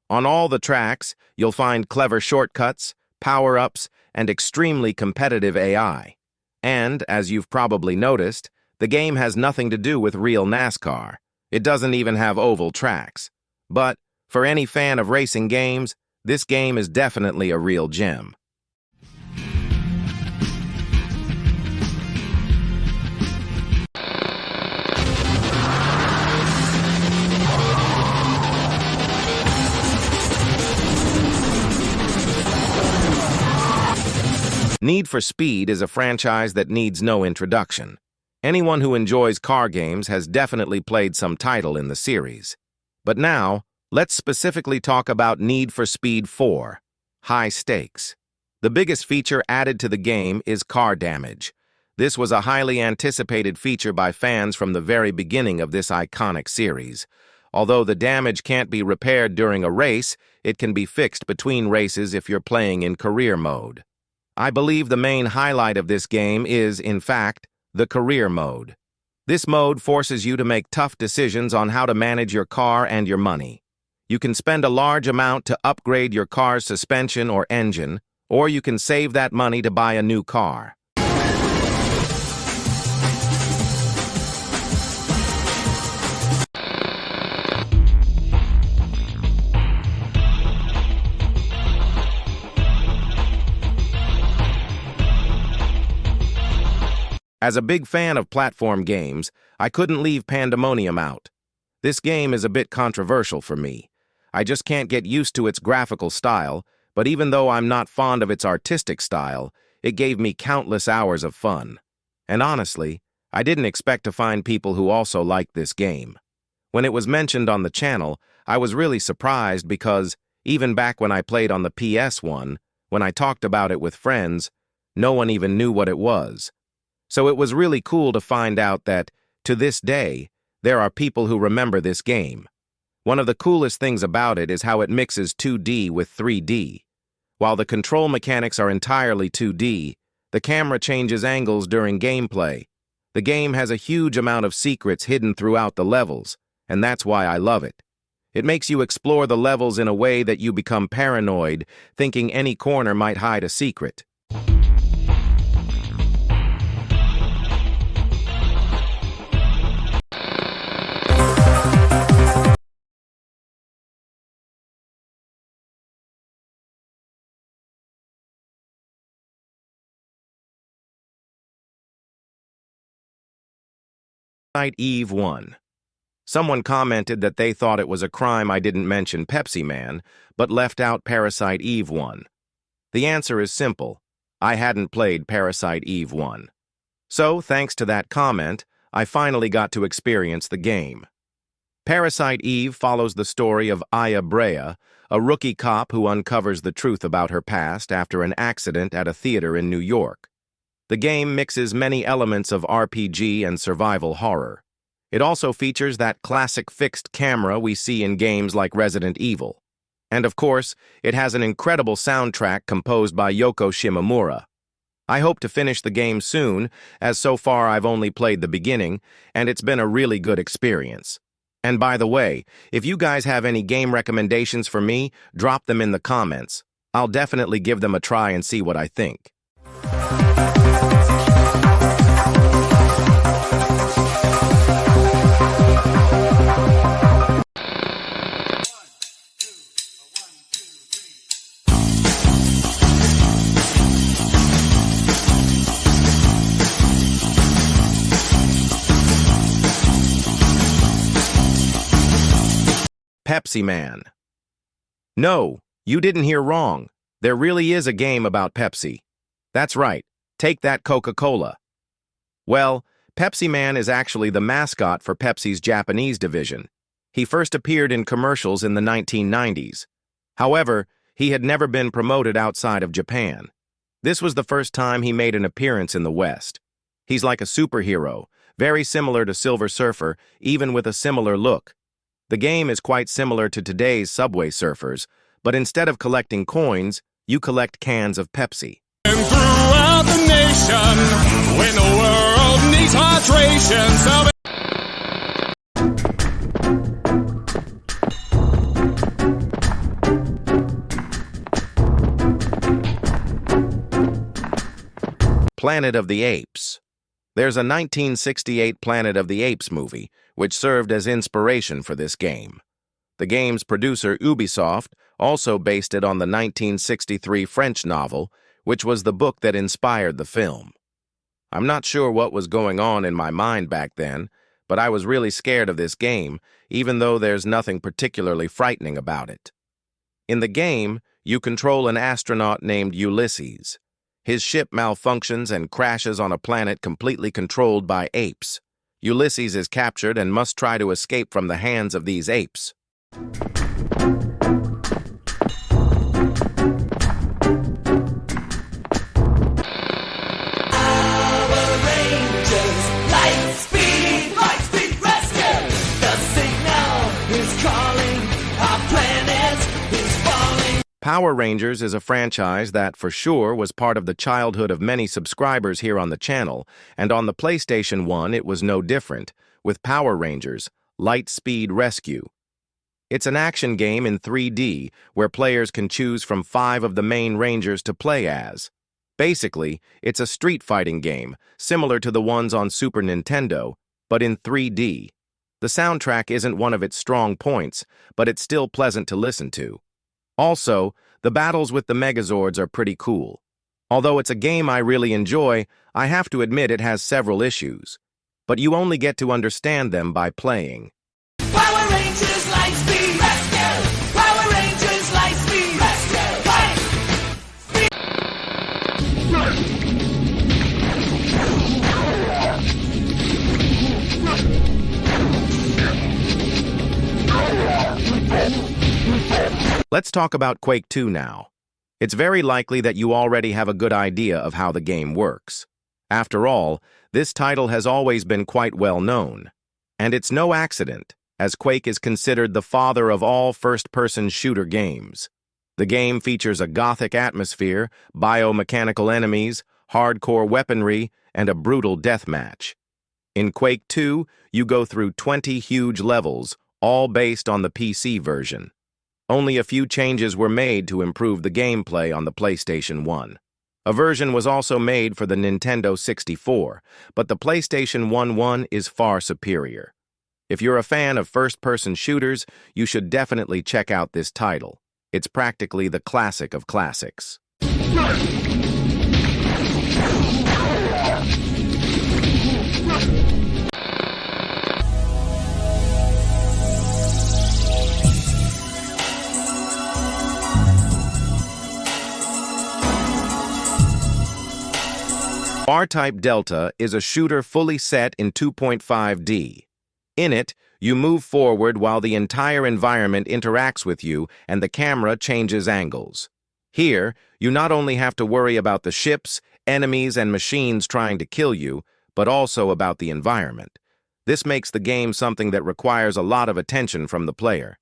On all the tracks, you'll find clever shortcuts, power-ups, and extremely competitive AI. And, as you've probably noticed, the game has nothing to do with real NASCAR. It doesn't even have oval tracks. But, for any fan of racing games, this game is definitely a real gem. Need for Speed is a franchise that needs no introduction. Anyone who enjoys car games has definitely played some title in the series. But now, let's specifically talk about Need for Speed 4, High Stakes. The biggest feature added to the game is car damage. This was a highly anticipated feature by fans from the very beginning of this iconic series. Although the damage can't be repaired during a race, it can be fixed between races if you're playing in career mode. I believe the main highlight of this game is, in fact, the career mode. This mode forces you to make tough decisions on how to manage your car and your money. You can spend a large amount to upgrade your car's suspension or engine, or you can save that money to buy a new car. As a big fan of platform games, I couldn't leave Pandemonium out. This game is a bit controversial for me. I just can't get used to its graphical style, but even though I'm not fond of its artistic style, it gave me countless hours of fun. And honestly, I didn't expect to find people who also liked this game. When it was mentioned on the channel, I was really surprised because, even back when I played on the PS1, when I talked about it with friends, no one even knew what it was. So it was really cool to find out that, to this day, there are people who remember this game. One of the coolest things about it is how it mixes 2D with 3D. While the control mechanics are entirely 2D, the camera changes angles during gameplay. The game has a huge amount of secrets hidden throughout the levels, and that's why I love it. It makes you explore the levels in a way that you become paranoid, thinking any corner might hide a secret. Eve 1. Someone commented that they thought it was a crime I didn't mention Pepsi Man, but left out Parasite Eve 1. The answer is simple. I hadn't played Parasite Eve 1. So, thanks to that comment, I finally got to experience the game. Parasite Eve follows the story of Aya Brea, a rookie cop who uncovers the truth about her past after an accident at a theater in New York. The game mixes many elements of RPG and survival horror. It also features that classic fixed camera we see in games like Resident Evil. And of course, it has an incredible soundtrack composed by Yoko Shimomura. I hope to finish the game soon, as so far I've only played the beginning, and it's been a really good experience. And by the way, if you guys have any game recommendations for me, drop them in the comments. I'll definitely give them a try and see what I think. Pepsi Man. No, you didn't hear wrong. There really is a game about Pepsi. That's right, take that Coca-Cola. Well, Pepsi Man is actually the mascot for Pepsi's Japanese division. He first appeared in commercials in the 1990s. However, he had never been promoted outside of Japan. This was the first time he made an appearance in the West. He's like a superhero, very similar to Silver Surfer, even with a similar look. The game is quite similar to today's Subway Surfers, but instead of collecting coins, you collect cans of Pepsi. And throughout the nation, when the world needs hydration, Planet of the Apes. There's a 1968 Planet of the Apes movie, which served as inspiration for this game. The game's producer, Ubisoft, also based it on the 1963 French novel, which was the book that inspired the film. I'm not sure what was going on in my mind back then, but I was really scared of this game, even though there's nothing particularly frightening about it. In the game, you control an astronaut named Ulysses. His ship malfunctions and crashes on a planet completely controlled by apes. Ulysses is captured and must try to escape from the hands of these apes. Power Rangers is a franchise that, for sure, was part of the childhood of many subscribers here on the channel, and on the PlayStation 1 it was no different, with Power Rangers, Lightspeed Rescue. It's an action game in 3D, where players can choose from 5 of the main Rangers to play as. Basically, it's a street fighting game, similar to the ones on Super Nintendo, but in 3D. The soundtrack isn't one of its strong points, but it's still pleasant to listen to. Also, the battles with the Megazords are pretty cool. Although it's a game I really enjoy, I have to admit it has several issues. But you only get to understand them by playing. Power Rangers Lightspeed Rescue! Power Rangers Lightspeed Rescue! Let's talk about Quake 2 now. It's very likely that you already have a good idea of how the game works. After all, this title has always been quite well known. And it's no accident, as Quake is considered the father of all first-person shooter games. The game features a gothic atmosphere, biomechanical enemies, hardcore weaponry, and a brutal deathmatch. In Quake 2, you go through 20 huge levels, all based on the PC version. Only a few changes were made to improve the gameplay on the PlayStation 1. A version was also made for the Nintendo 64, but the PlayStation 1 is far superior. If you're a fan of first-person shooters, you should definitely check out this title. It's practically the classic of classics. R-Type Delta is a shooter fully set in 2.5D. In it, you move forward while the entire environment interacts with you and the camera changes angles. Here, you not only have to worry about the ships, enemies, and machines trying to kill you, but also about the environment. This makes the game something that requires a lot of attention from the player.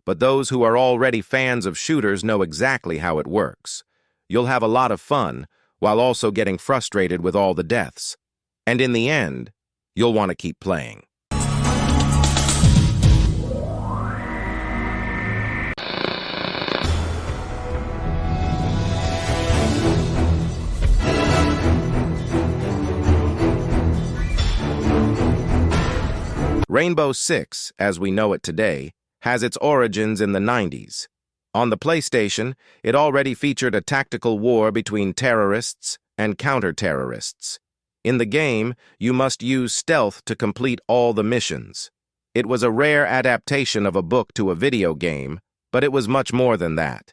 But those who are already fans of shooters know exactly how it works. You'll have a lot of fun, while also getting frustrated with all the deaths. And in the end, you'll want to keep playing. Rainbow Six, as we know it today, has its origins in the 90s. On the PlayStation, it already featured a tactical war between terrorists and counter-terrorists. In the game, you must use stealth to complete all the missions. It was a rare adaptation of a book to a video game, but it was much more than that.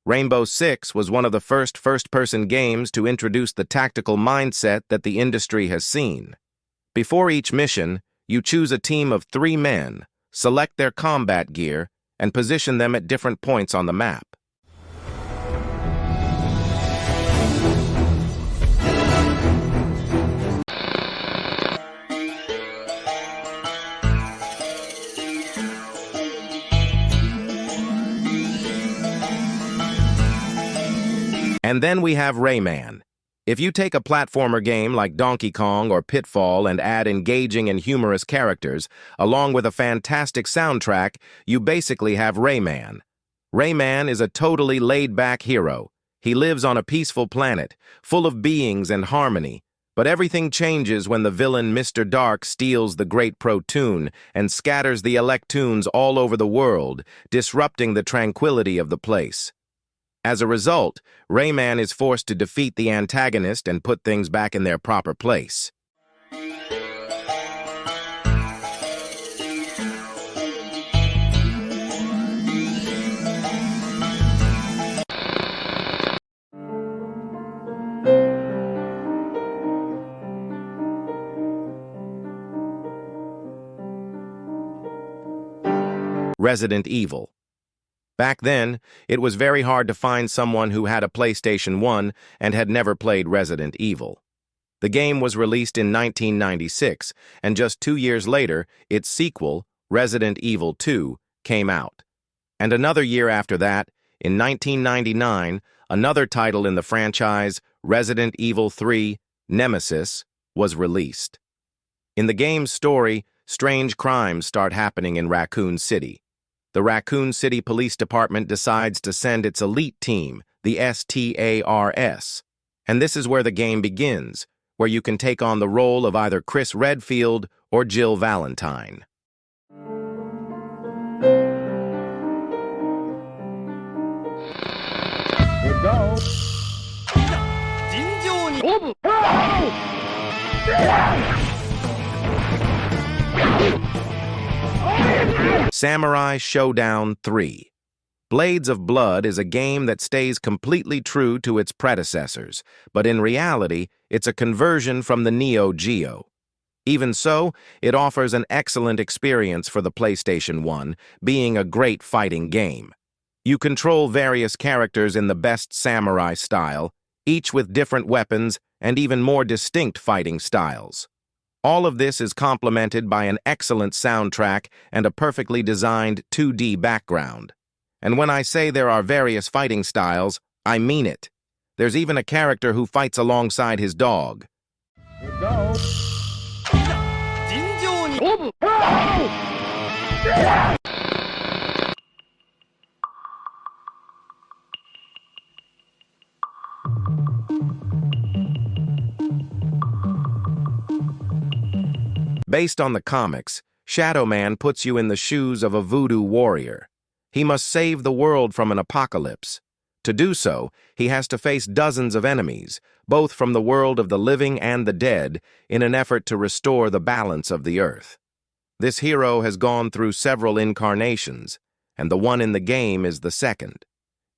Rainbow Six was one of the first first-person games to introduce the tactical mindset that the industry has seen. Before each mission, you choose a team of 3 men, select their combat gear, and position them at different points on the map. And then we have Rayman. If you take a platformer game like Donkey Kong or Pitfall and add engaging and humorous characters, along with a fantastic soundtrack, you basically have Rayman. Rayman is a totally laid-back hero. He lives on a peaceful planet, full of beings and harmony. But everything changes when the villain Mr. Dark steals the Great Protoon and scatters the Electoons all over the world, disrupting the tranquility of the place. As a result, Rayman is forced to defeat the antagonist and put things back in their proper place. Resident Evil. Back then, it was very hard to find someone who had a PlayStation 1 and had never played Resident Evil. The game was released in 1996, and just 2 years later, its sequel, Resident Evil 2, came out. And another year after that, in 1999, another title in the franchise, Resident Evil 3, Nemesis, was released. In the game's story, strange crimes start happening in Raccoon City. The Raccoon City Police Department decides to send its elite team, the STARS. And this is where the game begins, where you can take on the role of either Chris Redfield or Jill Valentine. Samurai Showdown 3. Blades of Blood is a game that stays completely true to its predecessors, but in reality, it's a conversion from the Neo Geo. Even so, it offers an excellent experience for the PlayStation 1, being a great fighting game. You control various characters in the best samurai style, each with different weapons and even more distinct fighting styles. All of this is complemented by an excellent soundtrack and a perfectly designed 2D background. And when I say there are various fighting styles, I mean it. There's even a character who fights alongside his dog. Based on the comics, Shadow Man puts you in the shoes of a voodoo warrior. He must save the world from an apocalypse. To do so, he has to face dozens of enemies, both from the world of the living and the dead, in an effort to restore the balance of the earth. This hero has gone through several incarnations, and the one in the game is the second.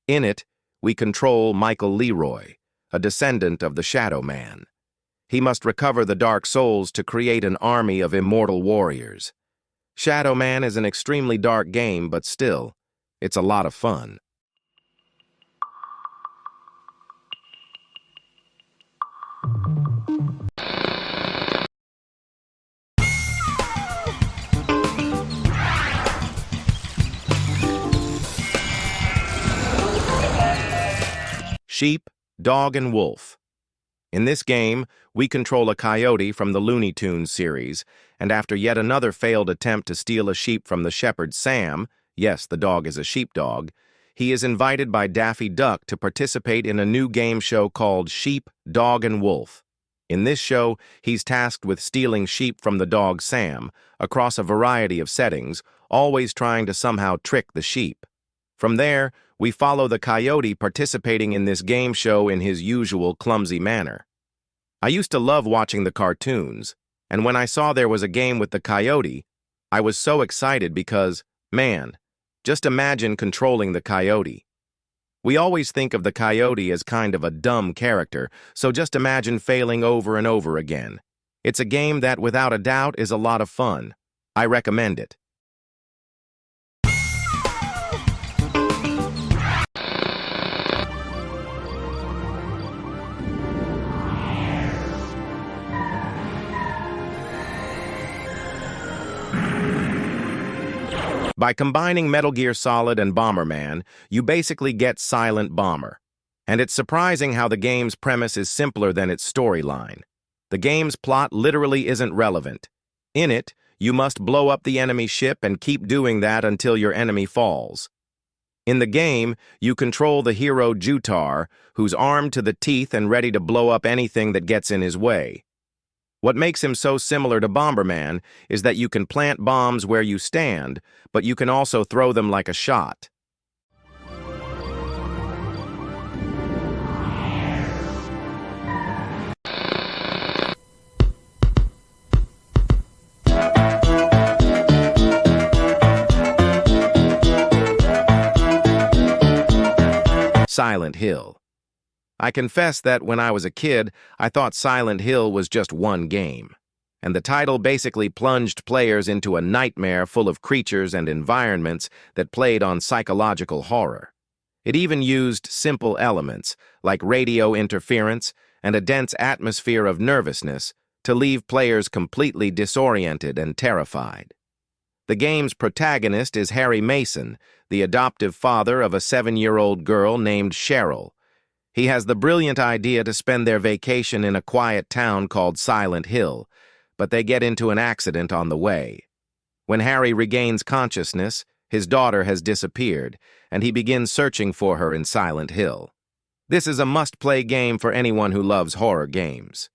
In it, we control Michael Leroy, a descendant of the Shadow Man. He must recover the Dark Souls to create an army of immortal warriors. Shadow Man is an extremely dark game, but still, it's a lot of fun. Sheep, Dog, and Wolf. In this game, we control a coyote from the Looney Tunes series, and after yet another failed attempt to steal a sheep from the shepherd Sam, yes, the dog is a sheepdog, he is invited by Daffy Duck to participate in a new game show called Sheep, Dog, and Wolf. In this show, he's tasked with stealing sheep from the dog Sam, across a variety of settings, always trying to somehow trick the sheep. From there, we follow the coyote participating in this game show in his usual clumsy manner. I used to love watching the cartoons, and when I saw there was a game with the coyote, I was so excited because, man, just imagine controlling the coyote. We always think of the coyote as kind of a dumb character, so just imagine failing over and over again. It's a game that, without a doubt, is a lot of fun. I recommend it. By combining Metal Gear Solid and Bomberman, you basically get Silent Bomber. And it's surprising how the game's premise is simpler than its storyline. The game's plot literally isn't relevant. In it, you must blow up the enemy ship and keep doing that until your enemy falls. In the game, you control the hero Jutar, who's armed to the teeth and ready to blow up anything that gets in his way. What makes him so similar to Bomberman is that you can plant bombs where you stand, but you can also throw them like a shot. Silent Hill. I confess that when I was a kid, I thought Silent Hill was just one game, and the title basically plunged players into a nightmare full of creatures and environments that played on psychological horror. It even used simple elements, like radio interference and a dense atmosphere of nervousness, to leave players completely disoriented and terrified. The game's protagonist is Harry Mason, the adoptive father of a 7-year-old girl named Cheryl. He has the brilliant idea to spend their vacation in a quiet town called Silent Hill, but they get into an accident on the way. When Harry regains consciousness, his daughter has disappeared, and he begins searching for her in Silent Hill. This is a must-play game for anyone who loves horror games.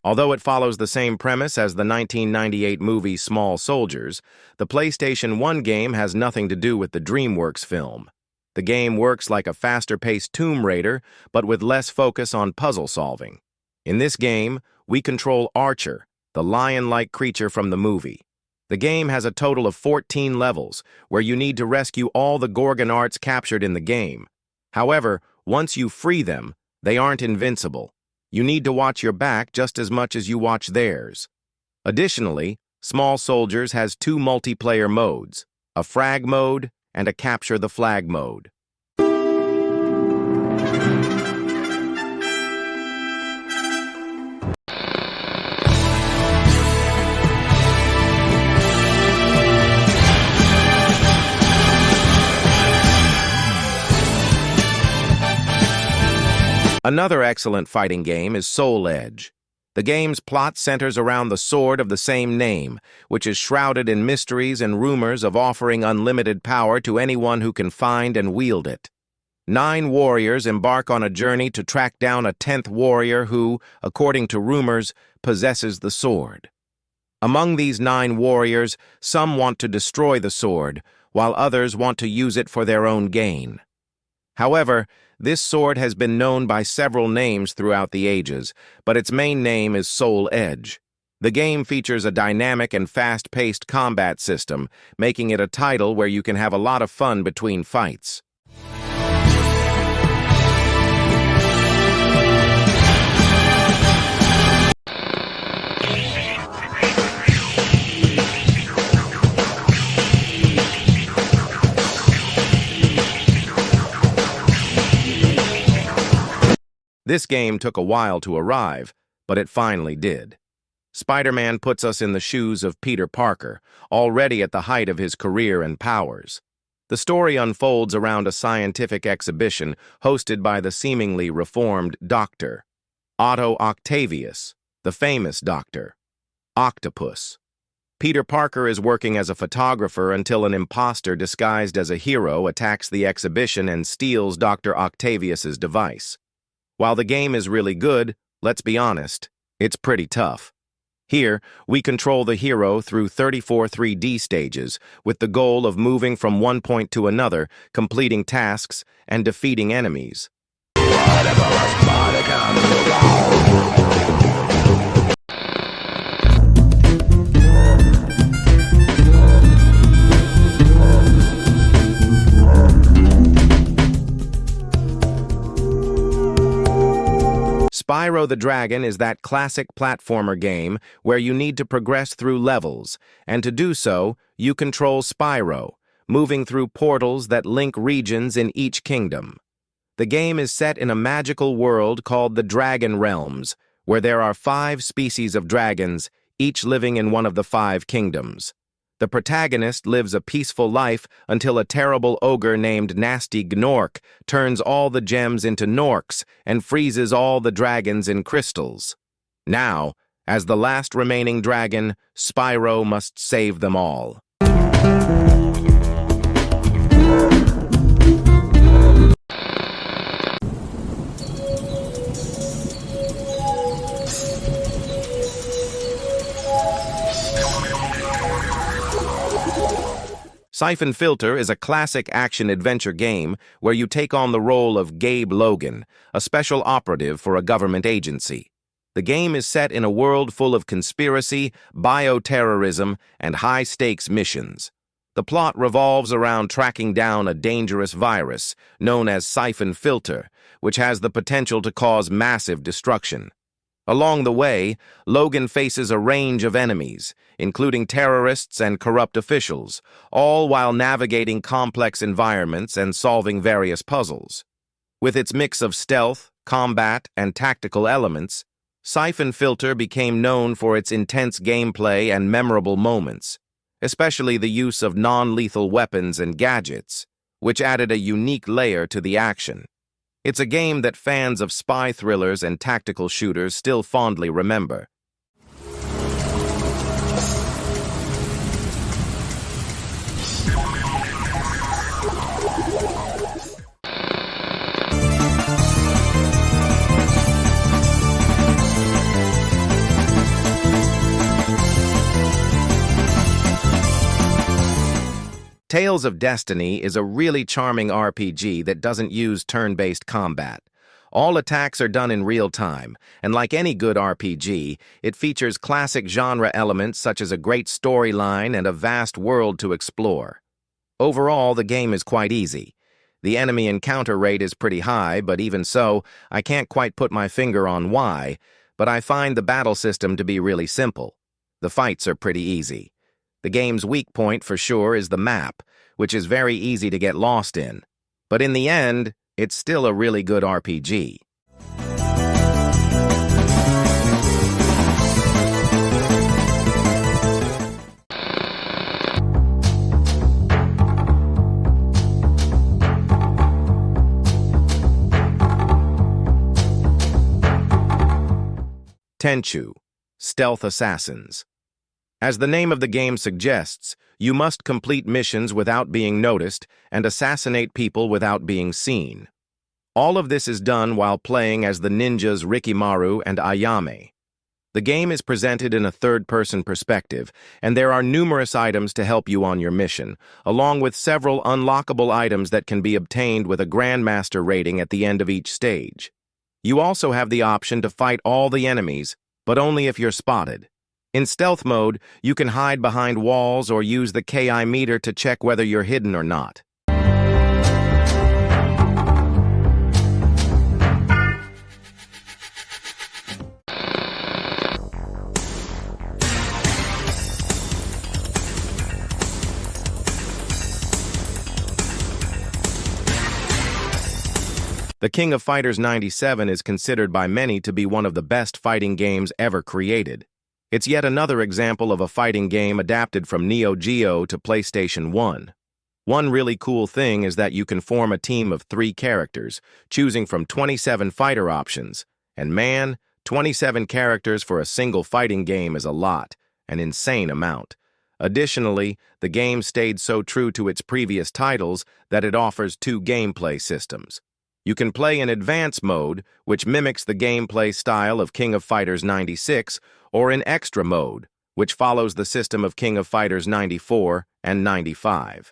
Although it follows the same premise as the 1998 movie Small Soldiers, the PlayStation 1 game has nothing to do with the DreamWorks film. The game works like a faster-paced Tomb Raider, but with less focus on puzzle solving. In this game, we control Archer, the lion-like creature from the movie. The game has a total of 14 levels, where you need to rescue all the Gorgonarts captured in the game. However, once you free them, they aren't invincible. You need to watch your back just as much as you watch theirs. Additionally, Small Soldiers has 2 multiplayer modes, a frag mode and a capture the flag mode. Another excellent fighting game is Soul Edge. The game's plot centers around the sword of the same name, which is shrouded in mysteries and rumors of offering unlimited power to anyone who can find and wield it. 9 warriors embark on a journey to track down a 10th warrior who, according to rumors, possesses the sword. Among these 9 warriors, some want to destroy the sword, while others want to use it for their own gain. However, this sword has been known by several names throughout the ages, but its main name is Soul Edge. The game features a dynamic and fast-paced combat system, making it a title where you can have a lot of fun between fights. This game took a while to arrive, but it finally did. Spider-Man puts us in the shoes of Peter Parker, already at the height of his career and powers. The story unfolds around a scientific exhibition hosted by the seemingly reformed Dr. Otto Octavius, the famous Dr. Octopus. Peter Parker is working as a photographer until an imposter disguised as a hero attacks the exhibition and steals Dr. Octavius's device. While the game is really good, let's be honest, it's pretty tough. Here, we control the hero through 34 3D stages, with the goal of moving from one point to another, completing tasks, and defeating enemies. Spyro the Dragon is that classic platformer game where you need to progress through levels, and to do so, you control Spyro, moving through portals that link regions in each kingdom. The game is set in a magical world called the Dragon Realms, where there are 5 species of dragons, each living in one of the 5 kingdoms. The protagonist lives a peaceful life until a terrible ogre named Nasty Gnorc turns all the gems into Norks and freezes all the dragons in crystals. Now, as the last remaining dragon, Spyro must save them all. Siphon Filter is a classic action-adventure game where you take on the role of Gabe Logan, a special operative for a government agency. The game is set in a world full of conspiracy, bioterrorism, and high-stakes missions. The plot revolves around tracking down a dangerous virus known as Siphon Filter, which has the potential to cause massive destruction. Along the way, Logan faces a range of enemies, including terrorists and corrupt officials, all while navigating complex environments and solving various puzzles. With its mix of stealth, combat, and tactical elements, Siphon Filter became known for its intense gameplay and memorable moments, especially the use of non-lethal weapons and gadgets, which added a unique layer to the action. It's a game that fans of spy thrillers and tactical shooters still fondly remember. Tales of Destiny is a really charming RPG that doesn't use turn-based combat. All attacks are done in real time, and like any good RPG, it features classic genre elements such as a great storyline and a vast world to explore. Overall, the game is quite easy. The enemy encounter rate is pretty high, but even so, I can't quite put my finger on why, but I find the battle system to be really simple. The fights are pretty easy. The game's weak point for sure is the map, which is very easy to get lost in. But in the end, it's still a really good RPG. Tenchu, Stealth Assassins. As the name of the game suggests, you must complete missions without being noticed and assassinate people without being seen. All of this is done while playing as the ninjas Rikimaru and Ayame. The game is presented in a third-person perspective, and there are numerous items to help you on your mission, along with several unlockable items that can be obtained with a Grandmaster rating at the end of each stage. You also have the option to fight all the enemies, but only if you're spotted. In stealth mode, you can hide behind walls or use the KI meter to check whether you're hidden or not. The King of Fighters 97 is considered by many to be one of the best fighting games ever created. It's yet another example of a fighting game adapted from Neo Geo to PlayStation 1. One really cool thing is that you can form a team of 3 characters, choosing from 27 fighter options. And man, 27 characters for a single fighting game is a lot, an insane amount. Additionally, the game stayed so true to its previous titles that it offers 2 gameplay systems. You can play in Advanced mode, which mimics the gameplay style of King of Fighters 96, or in Extra mode, which follows the system of King of Fighters 94 and 95.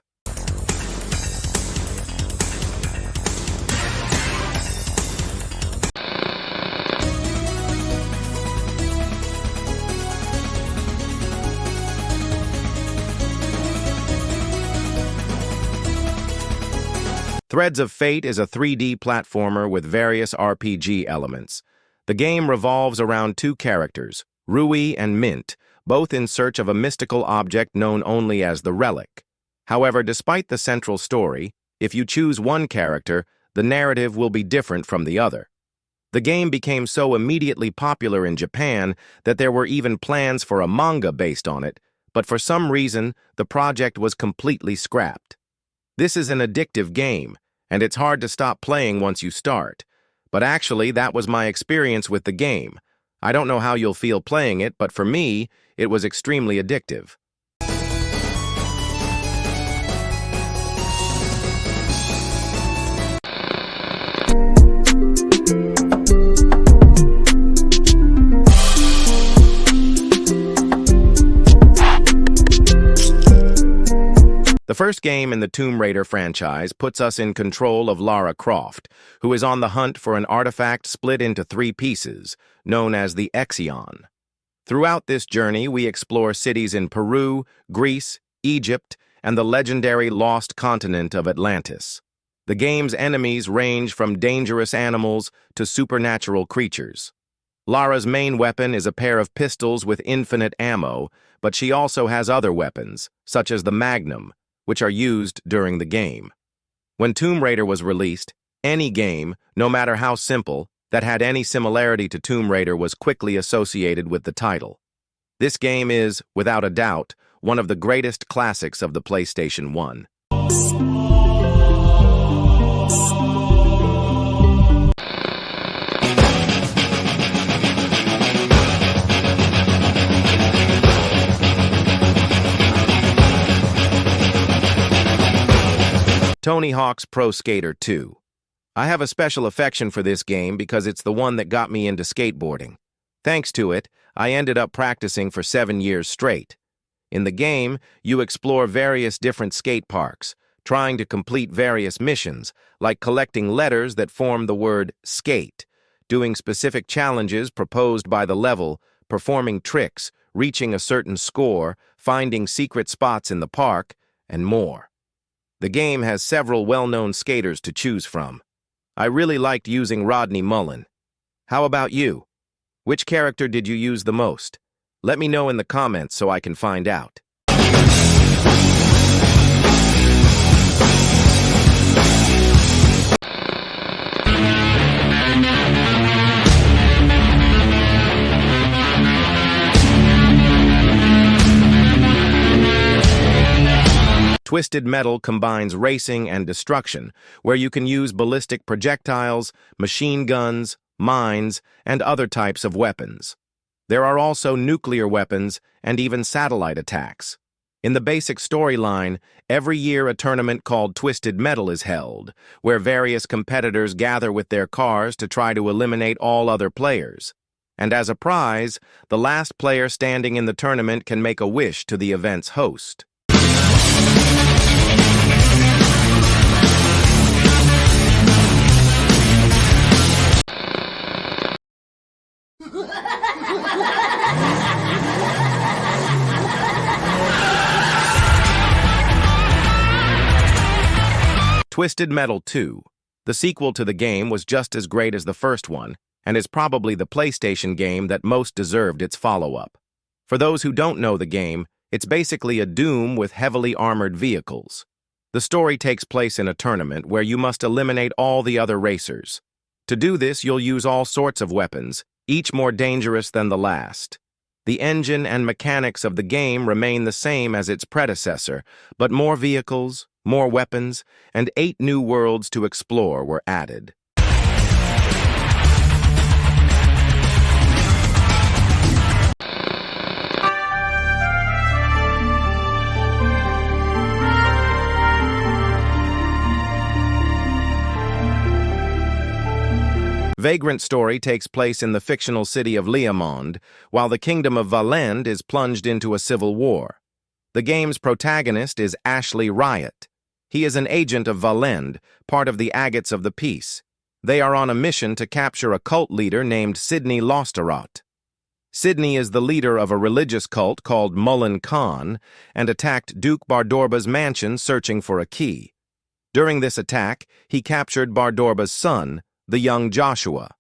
Threads of Fate is a 3D platformer with various RPG elements. The game revolves around two characters, Rui and Mint, both in search of a mystical object known only as the Relic. However, despite the central story, if you choose one character, the narrative will be different from the other. The game became so immediately popular in Japan that there were even plans for a manga based on it, but for some reason, the project was completely scrapped. This is an addictive game, and it's hard to stop playing once you start. But actually, that was my experience with the game. I don't know how you'll feel playing it, but for me, it was extremely addictive. The first game in the Tomb Raider franchise puts us in control of Lara Croft, who is on the hunt for an artifact split into 3 pieces, known as the Exion. Throughout this journey, we explore cities in Peru, Greece, Egypt, and the legendary lost continent of Atlantis. The game's enemies range from dangerous animals to supernatural creatures. Lara's main weapon is a pair of pistols with infinite ammo, but she also has other weapons, such as the Magnum, which are used during the game. When Tomb Raider was released, any game, no matter how simple, that had any similarity to Tomb Raider was quickly associated with the title. This game is, without a doubt, one of the greatest classics of the PlayStation 1. Tony Hawk's Pro Skater 2. I have a special affection for this game because it's the one that got me into skateboarding. Thanks to it, I ended up practicing for 7 years straight. In the game, you explore various different skate parks, trying to complete various missions, like collecting letters that form the word skate, doing specific challenges proposed by the level, performing tricks, reaching a certain score, finding secret spots in the park, and more. The game has several well-known skaters to choose from. I really liked using Rodney Mullen. How about you? Which character did you use the most? Let me know in the comments so I can find out. Twisted Metal combines racing and destruction, where you can use ballistic projectiles, machine guns, mines, and other types of weapons. There are also nuclear weapons and even satellite attacks. In the basic storyline, every year a tournament called Twisted Metal is held, where various competitors gather with their cars to try to eliminate all other players. And as a prize, the last player standing in the tournament can make a wish to the event's host. Twisted Metal 2. The sequel to the game was just as great as the first one, and is probably the PlayStation game that most deserved its follow-up. For those who don't know the game, it's basically a Doom with heavily armored vehicles. The story takes place in a tournament where you must eliminate all the other racers. To do this, you'll use all sorts of weapons, each more dangerous than the last. The engine and mechanics of the game remain the same as its predecessor, but more vehicles, more weapons, and 8 new worlds to explore were added. Vagrant Story takes place in the fictional city of Liamond, while the kingdom of Valend is plunged into a civil war. The game's protagonist is Ashley Riot. He is an agent of Valend, part of the Agates of the Peace. They are on a mission to capture a cult leader named Sidney Losterot. Sidney is the leader of a religious cult called Mullen Khan and attacked Duke Bardorba's mansion searching for a key. During this attack, he captured Bardorba's son, the young Joshua.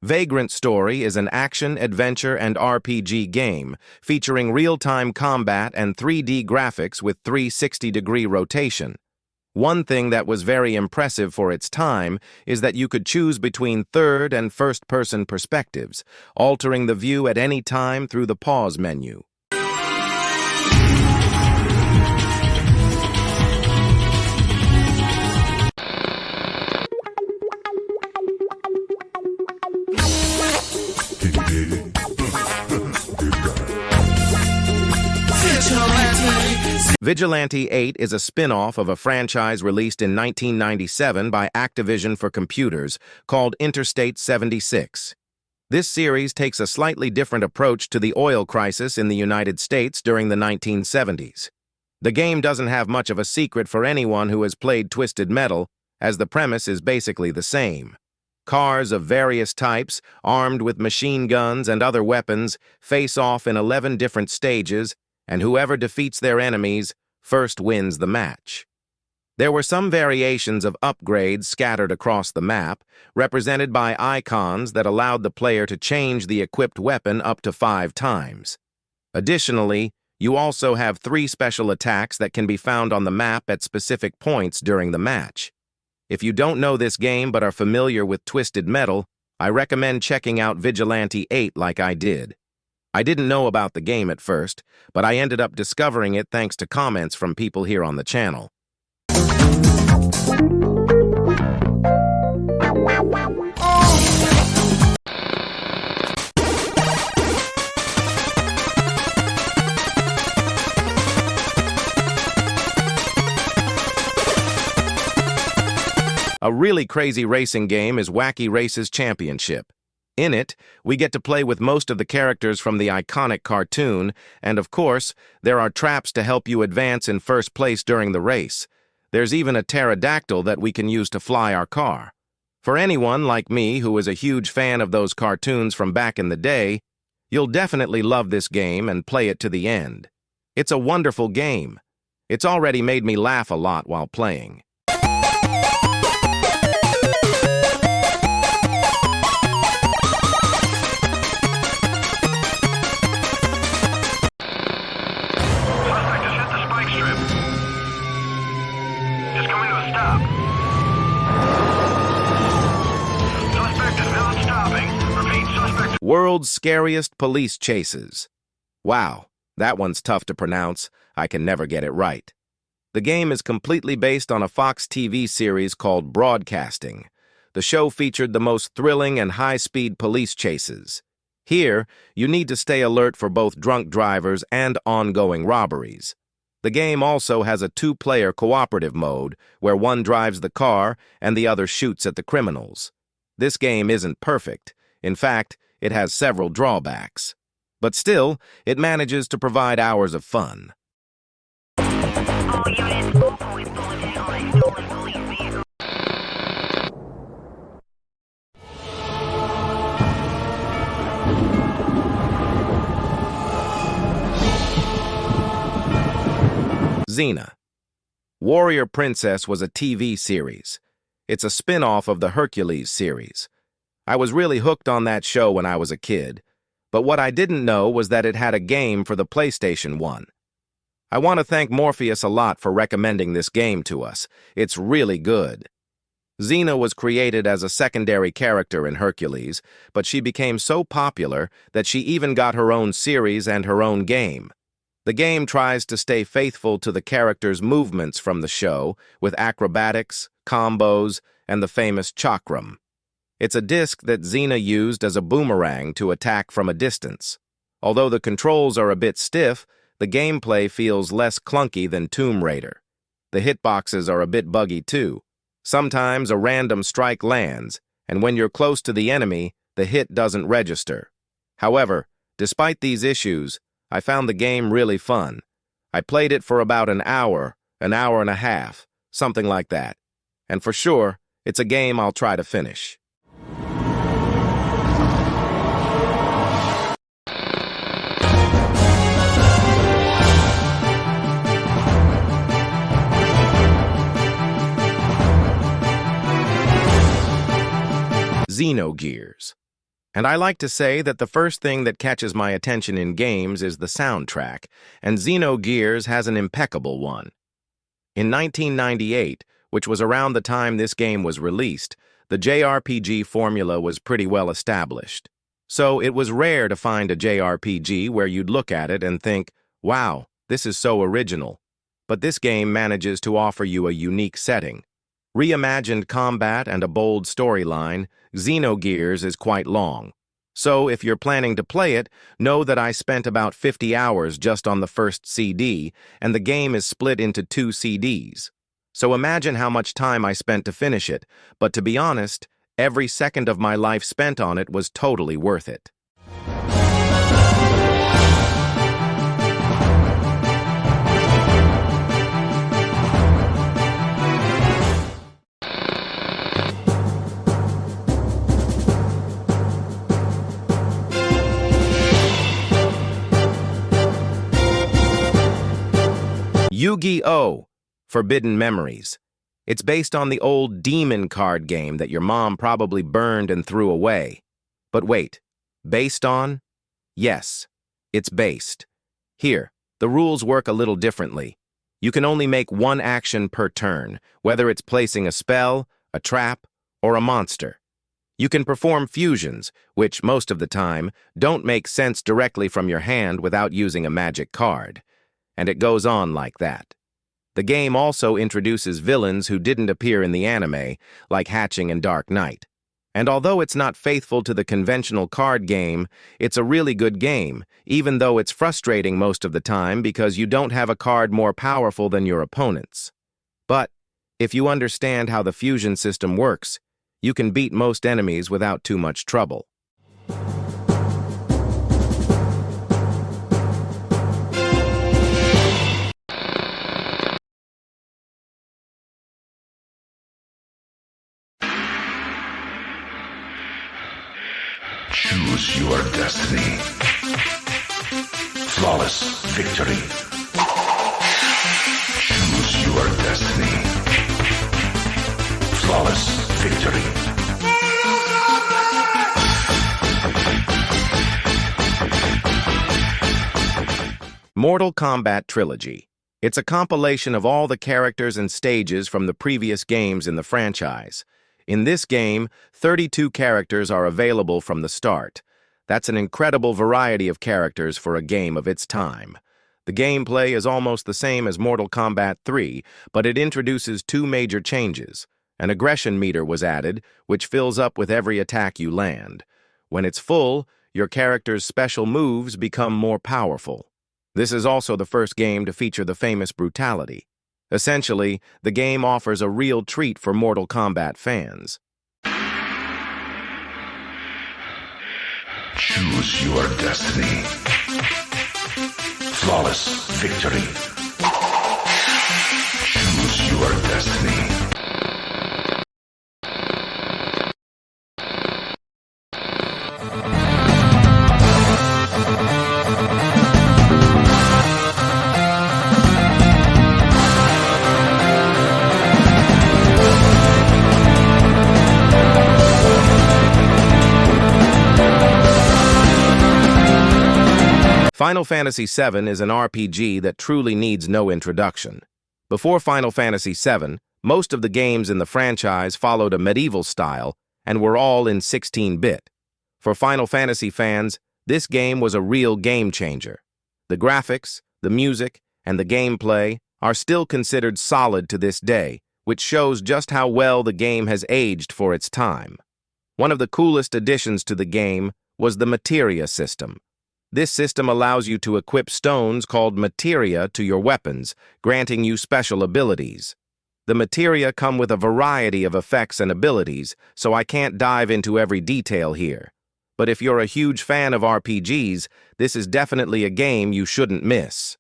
Vagrant Story is an action, adventure, and RPG game featuring real-time combat and 3D graphics with 360-degree rotation. One thing that was very impressive for its time is that you could choose between third and first-person perspectives, altering the view at any time through the pause menu. Vigilante 8 is a spin-off of a franchise released in 1997 by Activision for computers called Interstate 76. This series takes a slightly different approach to the oil crisis in the United States during the 1970s. The game doesn't have much of a secret for anyone who has played Twisted Metal, as the premise is basically the same. Cars of various types, armed with machine guns and other weapons, face off in 11 different stages, and whoever defeats their enemies first wins the match. There were some variations of upgrades scattered across the map, represented by icons that allowed the player to change the equipped weapon up to 5 times. Additionally, you also have 3 special attacks that can be found on the map at specific points during the match. If you don't know this game but are familiar with Twisted Metal, I recommend checking out Vigilante 8 like I did. I didn't know about the game at first, but I ended up discovering it thanks to comments from people here on the channel. A really crazy racing game is Wacky Races Championship. In it, we get to play with most of the characters from the iconic cartoon, and of course, there are traps to help you advance in first place during the race. There's even a pterodactyl that we can use to fly our car. For anyone like me who is a huge fan of those cartoons from back in the day, you'll definitely love this game and play it to the end. It's a wonderful game. It's already made me laugh a lot while playing. World's Scariest Police Chases. Wow, that one's tough to pronounce. I can never get it right. The game is completely based on a Fox TV series called Broadcasting. The show featured the most thrilling and high-speed police chases. Here, you need to stay alert for both drunk drivers and ongoing robberies. The game also has a 2-player cooperative mode, where one drives the car and the other shoots at the criminals. This game isn't perfect. In fact, it has several drawbacks. But still, it manages to provide hours of fun. Xena. Warrior Princess was a TV series. It's a spin-off of the Hercules series. I was really hooked on that show when I was a kid, but what I didn't know was that it had a game for the PlayStation 1. I want to thank Morpheus a lot for recommending this game to us. It's really good. Xena was created as a secondary character in Hercules, but she became so popular that she even got her own series and her own game. The game tries to stay faithful to the character's movements from the show, with acrobatics, combos, and the famous chakram. It's a disc that Xena used as a boomerang to attack from a distance. Although the controls are a bit stiff, the gameplay feels less clunky than Tomb Raider. The hitboxes are a bit buggy too. Sometimes a random strike lands, and when you're close to the enemy, the hit doesn't register. However, despite these issues, I found the game really fun. I played it for about an hour and a half, something like that. And for sure, it's a game I'll try to finish. Xenogears. And I like to say that the first thing that catches my attention in games is the soundtrack, and Xenogears has an impeccable one. In 1998, which was around the time this game was released, the JRPG formula was pretty well established. So it was rare to find a JRPG where you'd look at it and think, wow, this is so original. But this game manages to offer you a unique setting. Reimagined combat and a bold storyline, Xenogears is quite long. So if you're planning to play it, know that I spent about 50 hours just on the first CD, and the game is split into 2 CDs. So imagine how much time I spent to finish it, but to be honest, every second of my life spent on it was totally worth it. Yu-Gi-Oh! Forbidden Memories. It's based on the old demon card game that your mom probably burned and threw away. But wait, based on? Yes, it's based. Here, the rules work a little differently. You can only make one action per turn, whether it's placing a spell, a trap, or a monster. You can perform fusions, which, most of the time, don't make sense directly from your hand without using a magic card. And it goes on like that. The game also introduces villains who didn't appear in the anime, like Hatching and Dark Knight. And although it's not faithful to the conventional card game, it's a really good game, even though it's frustrating most of the time because you don't have a card more powerful than your opponent's. But if you understand how the fusion system works, you can beat most enemies without too much trouble. Choose your destiny. Flawless victory. Choose your destiny. Flawless victory. Mortal Kombat Trilogy. It's a compilation of all the characters and stages from the previous games in the franchise. In this game, 32 characters are available from the start. That's an incredible variety of characters for a game of its time. The gameplay is almost the same as Mortal Kombat 3, but it introduces 2 major changes. An aggression meter was added, which fills up with every attack you land. When it's full, your character's special moves become more powerful. This is also the first game to feature the famous brutality. Essentially, the game offers a real treat for Mortal Kombat fans. Choose your destiny. Flawless victory. Choose your destiny. Final Fantasy VII is an RPG that truly needs no introduction. Before Final Fantasy VII, most of the games in the franchise followed a medieval style and were all in 16-bit. For Final Fantasy fans, this game was a real game changer. The graphics, the music, and the gameplay are still considered solid to this day, which shows just how well the game has aged for its time. One of the coolest additions to the game was the materia system. This system allows you to equip stones called materia to your weapons, granting you special abilities. The materia come with a variety of effects and abilities, so I can't dive into every detail here. But if you're a huge fan of RPGs, this is definitely a game you shouldn't miss.